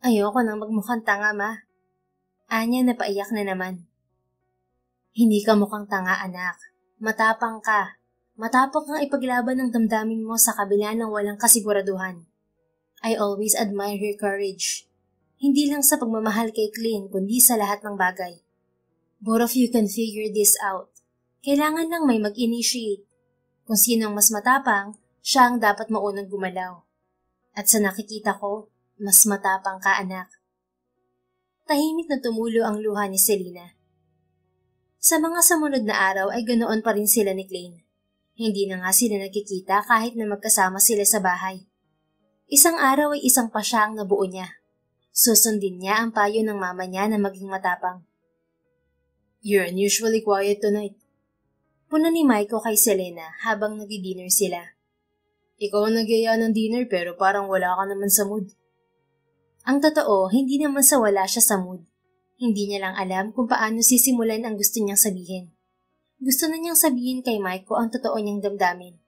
Ayoko nang magmukhang tanga, ma. Anya napaiyak na naman. Hindi ka mukhang tanga, anak. Matapang ka. Matapang kang ipaglaban ng damdamin mo sa kabila ng walang kasiguraduhan. I always admire your courage. Hindi lang sa pagmamahal kay Klein, kundi sa lahat ng bagay. Both of you can figure this out. Kailangan lang may mag-initiate. Kung sino ang mas matapang, siya ang dapat maunang gumalaw. At sa nakikita ko, mas matapang ka, anak. Tahimik na tumulo ang luha ni Selena. Sa mga sumunod na araw ay ganoon pa rin sila ni Klein. Hindi na nga sila nagkikita kahit na magkasama sila sa bahay. Isang araw ay isang pasya ang nabuo niya. Susundin niya ang payo ng mama niya na maging matapang. You're unusually quiet tonight. Puna ni Maiko kay Selena habang nag-dinner sila. Ikaw ang nagyaya ng dinner pero parang wala ka naman sa mood. Ang totoo, hindi naman sa wala siya sa mood. Hindi niya lang alam kung paano sisimulan ang gusto niyang sabihin. Gusto na niyang sabihin kay Maiko ang totoo niyang damdamin.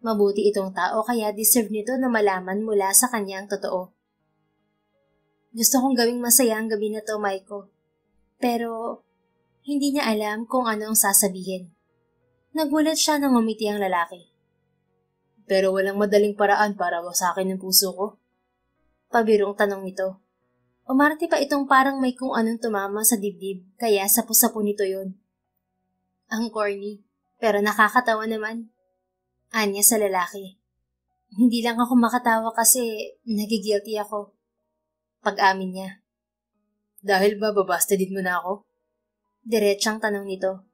Mabuti itong tao kaya deserve nito na malaman mula sa kanya ang totoo. Gusto kong gawing masaya ang gabi na to, Maiko. Pero, hindi niya alam kung ano ang sasabihin. Nagulat siya nang umiti ang lalaki. Pero walang madaling paraan para wasakin ang puso ko? Pabirong tanong nito. Umarte pa itong parang may kung anong tumama sa dibdib, kaya sapu-sapu nito yon. Ang corny, pero nakakatawa naman. Anya sa lalaki. Hindi lang ako makatawa kasi nagigilty ako. Pag-amin niya. Dahil ba babastadin mo na ako? Diretsang tanong nito.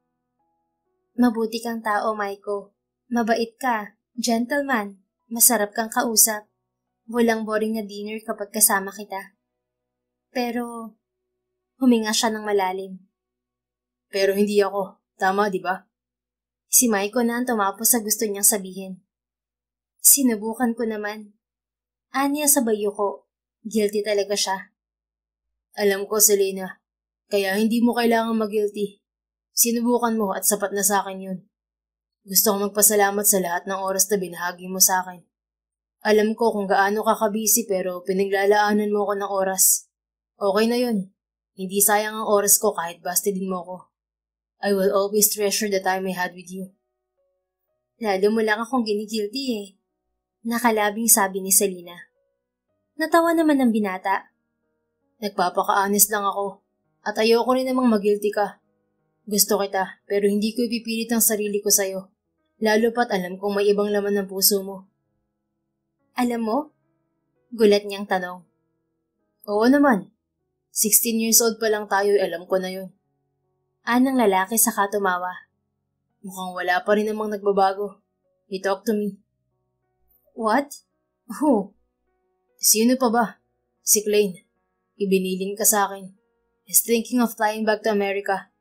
Mabuti kang tao, Maiko. Mabait ka, gentleman, masarap kang kausap. Walang boring na dinner kapag kasama kita. Pero, huminga siya ng malalim. Pero hindi ako. Tama, di ba? Si Maiko na ang tumapos sa gusto niyang sabihin. Sinubukan ko naman. Anya sa bayo ko. Guilty talaga siya. Alam ko, Selena. Kaya hindi mo kailangang mag-guilty. Sinubukan mo at sapat na sa akin yun. Gusto kong magpasalamat sa lahat ng oras na binahagi mo sa akin. Alam ko kung gaano ka kabisi pero pinaglalaanan mo ko ng oras. Okay na yun. Hindi sayang ang oras ko kahit bastidin mo ko. I will always treasure the time I had with you. Lalo mo lang akong ginigilty eh. Nakalabing sabi ni Selena. Natawa naman ng binata. Nagpapaka-honest lang ako. At ayoko rin namang mag-guilty ka. Gusto kita pero hindi ko ipipilit ang sarili ko sa'yo. Lalo pat alam kong may ibang laman ng puso mo. Alam mo? Gulat niyang tanong. Oo naman. 16 years old pa lang tayo, alam ko na yun. Anang lalaki saka tumawa. Mukhang wala pa rin namang nagbabago. You talk to me. What? Who? Sino pa ba? Si Klein. Ibinilin ka sa akin. He's thinking of flying back to America.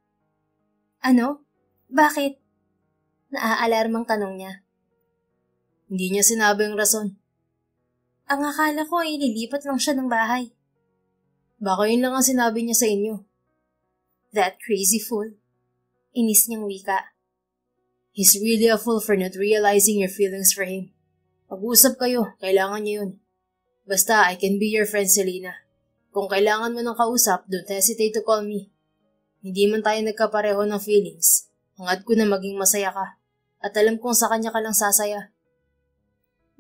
Ano? Bakit? Naaalarmang tanong niya. Hindi niya sinabi ang rason. Ang akala ko ay lilipat lang siya ng bahay. Baka yun lang ang sinabi niya sa inyo. That crazy fool. Inis niyang wika. He's really a fool for not realizing your feelings for him. Mag-usap kayo, kailangan niya yun. Basta, I can be your friend, Selena. Kung kailangan mo ng kausap, don't hesitate to call me. Hindi man tayo nagkapareho ng feelings. Hangad ko na maging masaya ka. At alam kong sa kanya ka lang sasaya.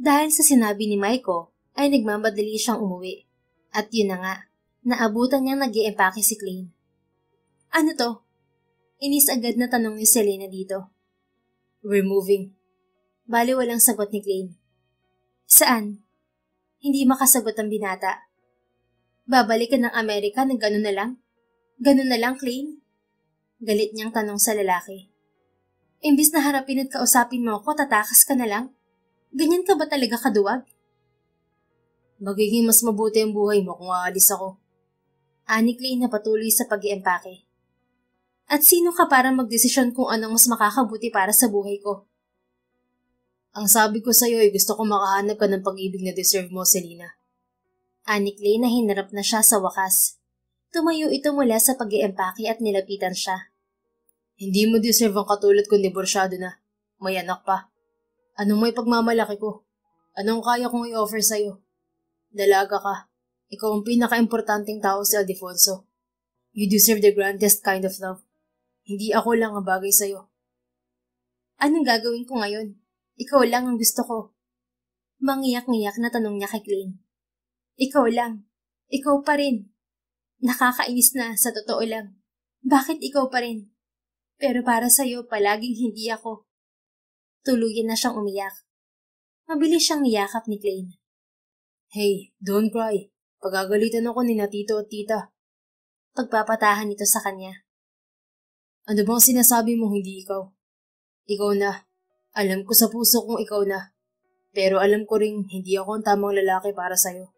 Dahil sa sinabi ni Maiko, ay nagmamadali siyang umuwi. At yun na nga, naabutan niyang nag-i-empake si Klein. Ano to? Inis agad na tanong ni Selena dito. We're moving. Bali walang sagot ni Klein. Saan? Hindi makasagot ang binata. Babalik ka ng Amerika na gano'n na lang? Gano'n na lang, Klein? Galit niyang tanong sa lalaki. Imbis na harapin at kausapin mo ako, tatakas ka na lang? Ganyan ka ba talaga kaduwag? Magiging mas mabuti ang buhay mo kung aalis ako. Ani Klein na patuloy sa pag-iempake. At sino ka para magdesisyon kung anong mas makakabuti para sa buhay ko? Ang sabi ko sa'yo ay gusto ko makahanap ka ng pag-ibig na deserve mo, Selena. Ani Klein na hinarap na siya sa wakas. Tumayo ito mula sa pag-iempake at nilapitan siya. Hindi mo deserve ang katulad kong diborsyado na. May anak pa. Anong may pagmamalaki ko? Anong kaya kong i-offer sa'yo? Dalaga ka. Ikaw ang pinaka-importanting tao si Aldefonso. You deserve the grandest kind of love. Hindi ako lang ang bagay sa'yo. Anong gagawin ko ngayon? Ikaw lang ang gusto ko. Mangiyak-ngiyak na tanong niya kay Klein. Ikaw lang. Ikaw pa rin. Nakakainis na sa totoo lang. Bakit ikaw pa rin? Pero para sa'yo, palaging hindi ako. Tuluyan na siyang umiyak. Mabilis siyang niyakap ni Klein. Hey, don't cry. Pagagalitan ako ni na tito at tita. Pagpapatahan nito sa kanya. Ano bang sinasabi mo hindi ikaw? Ikaw na. Alam ko sa puso kong ikaw na. Pero alam ko ring hindi ako ang tamang lalaki para sa'yo.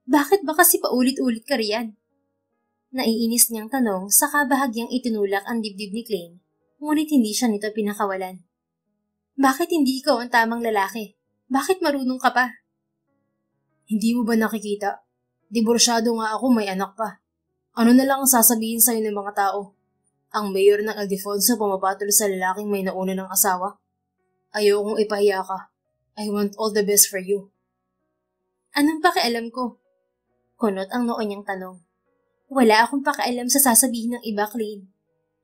Bakit ba kasi paulit-ulit ka riyan? Naiinis niyang tanong sa kabahagyang itinulak ang dibdib ni Klein, ngunit hindi siya nito pinakawalan. Bakit hindi ikaw ang tamang lalaki? Bakit marunong ka pa? Hindi mo ba nakikita? Diborsyado nga ako, may anak pa. Ano na lang ang sasabihin sa'yo ng mga tao? Ang mayor ng Ildefonso pumapatol sa lalaking may nauna ng asawa? Ayokong ipahiya ka. I want all the best for you. Anong pakialam ko? Kunot ang noo niyang tanong. Wala akong pakialam sa sasabihin ng iba, Klein.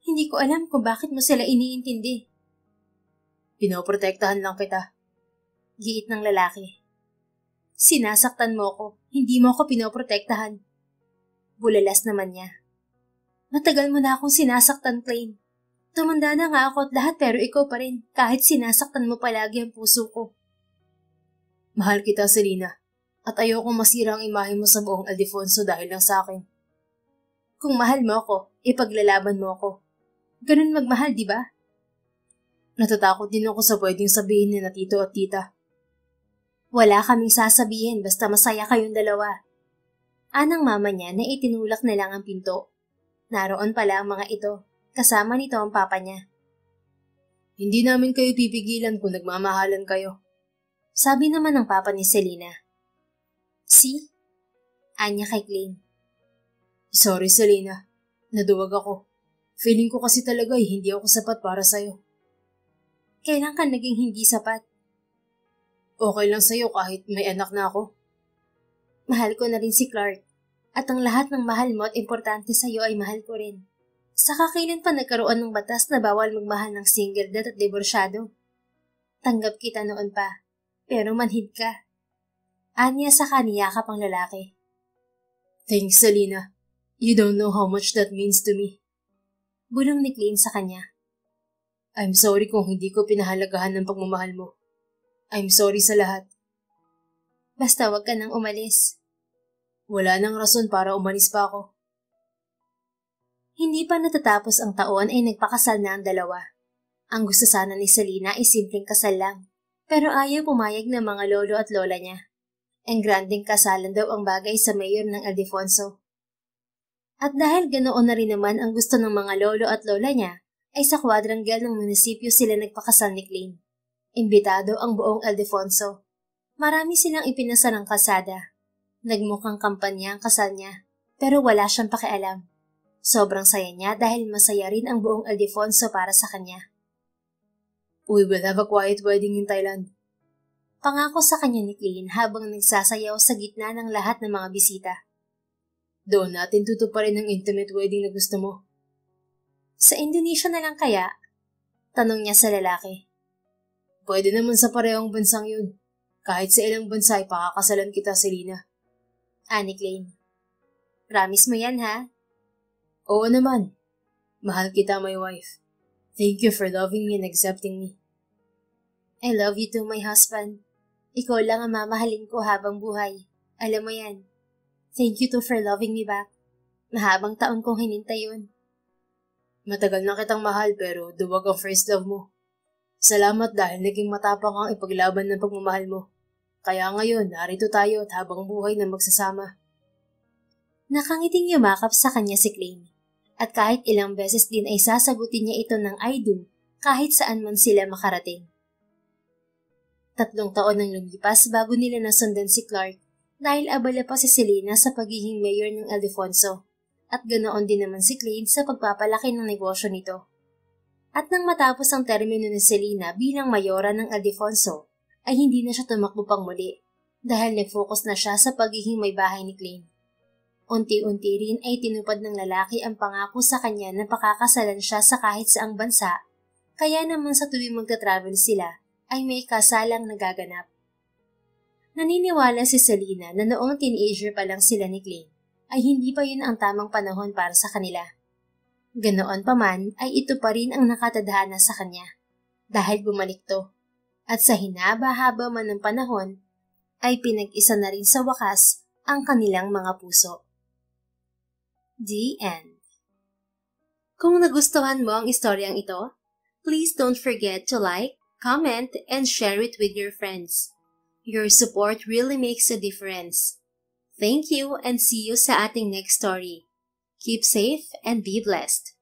Hindi ko alam kung bakit mo sila iniintindi. Pinoprotektahan lang kita. Giit ng lalaki. Sinasaktan mo ko, hindi mo ako pinoprotektahan. Bulalas naman niya. Matagal mo na akong sinasaktan, Klein. Tumanda na nga ako at lahat pero ikaw pa rin, kahit sinasaktan mo palagi ang puso ko. Mahal kita, Selena. At ayokong masira ang imahe mo sa buong Ildefonso dahil lang sa akin. Kung mahal mo ako, ipaglalaban mo ako. Ganun magmahal, di ba? Natatakot din ako sa pwedeng sabihin ni na tito at tita. Wala kaming sasabihin basta masaya kayong dalawa. Anang mama niya na itinulak na lang ang pinto. Naroon pala ang mga ito, kasama nito ang papa niya. Hindi namin kayo pipigilan kung nagmamahalan kayo. Sabi naman ng papa ni Selena. See? Anya kay Klein. Sorry, Selena. Naduwag ako. Feeling ko kasi talaga hindi ako sapat para sa'yo. Kailan ka naging hindi sapat? Okay lang sa'yo kahit may anak na ako. Mahal ko na rin si Clark. At ang lahat ng mahal mo at importante sa'yo ay mahal ko rin. Saka kailan pa nagkaroon ng batas na bawal magmahal ng single dad at diborsyado? Tanggap kita noon pa. Pero manhid ka. Anya sa kaniyakap ang lalaki. Thanks, Selena. You don't know how much that means to me. Bulong ni Klein sa kanya. I'm sorry kung hindi ko pinahalagahan ng pagmamahal mo. I'm sorry sa lahat. Basta wag ka nang umalis. Wala nang rason para umalis pa ako. Hindi pa natatapos ang taon ay nagpakasal na ang dalawa. Ang gusto sana ni Selena ay simpleng kasal lang. Pero ayaw pumayag ng mga lolo at lola niya. Ang grandeng kasalan daw ang bagay sa mayor ng Ildefonso. At dahil ganoon na rin naman ang gusto ng mga lolo at lola niya, ay sa quadrangle ng munisipyo sila nagpakasal ni Klein. Imbitado ang buong Ildefonso. Marami silang ipinasa ng kalsada. Nagmukhang kampanya ang kasal niya, pero wala siyang pakialam. Sobrang saya niya dahil masaya rin ang buong Ildefonso para sa kanya. We will have a quiet wedding in Thailand. Pangako sa kanya ni Klein habang nagsasayaw sa gitna ng lahat ng mga bisita. Doon natin tutuparin ang intimate wedding na gusto mo. Sa Indonesia na lang kaya? Tanong niya sa lalaki. Pwede naman sa parehong bansang yun. Kahit sa ilang bansa ay pakakasalan kita, Selena. Ani Klein. Promise mo yan, ha? Oo naman. Mahal kita, my wife. Thank you for loving me and accepting me. I love you too, my husband. Ikaw lang ang mamahalin ko habang buhay. Alam mo yan. Thank you too for loving me back. Mahabang taon kong hinintay yun. Matagal na kitang mahal pero duwag ang first love mo. Salamat dahil naging matapang kang ipaglaban ng pagmamahal mo. Kaya ngayon, narito tayo at habang buhay na magsasama. Nakangiting yumakap sa kanya si Klein. At kahit ilang beses din ay sasagutin niya ito ng I do kahit saan man sila makarating. 3 taon nang lumipas bago nila nasundan si Clark dahil abala pa si Selena sa pagiging mayor ng Ildefonso at ganoon din naman si Klein sa pagpapalaki ng negosyo nito. At nang matapos ang termino ni Selena bilang mayora ng Ildefonso, ay hindi na siya tumakbo pang muli dahil nag-focus na siya sa pagiging may bahay ni Klein. Unti-unti rin ay tinupad ng lalaki ang pangako sa kanya na pakakasalan siya sa kahit saang bansa, kaya naman sa tuwing magta-travel sila ay may kasalang nagaganap. Naniniwala si Selena na noong teenager pa lang sila ni Klein ay hindi pa yun ang tamang panahon para sa kanila. Ganoon pa man ay ito pa rin ang nakatadhana sa kanya dahil bumalik to at sa hinaba-haba man ng panahon ay pinag-isa na rin sa wakas ang kanilang mga puso. The End. Kung nagustuhan mo ang istoryang ito, please don't forget to like, comment, and share it with your friends. Your support really makes a difference. Thank you and see you sa ating next story. Keep safe and be blessed.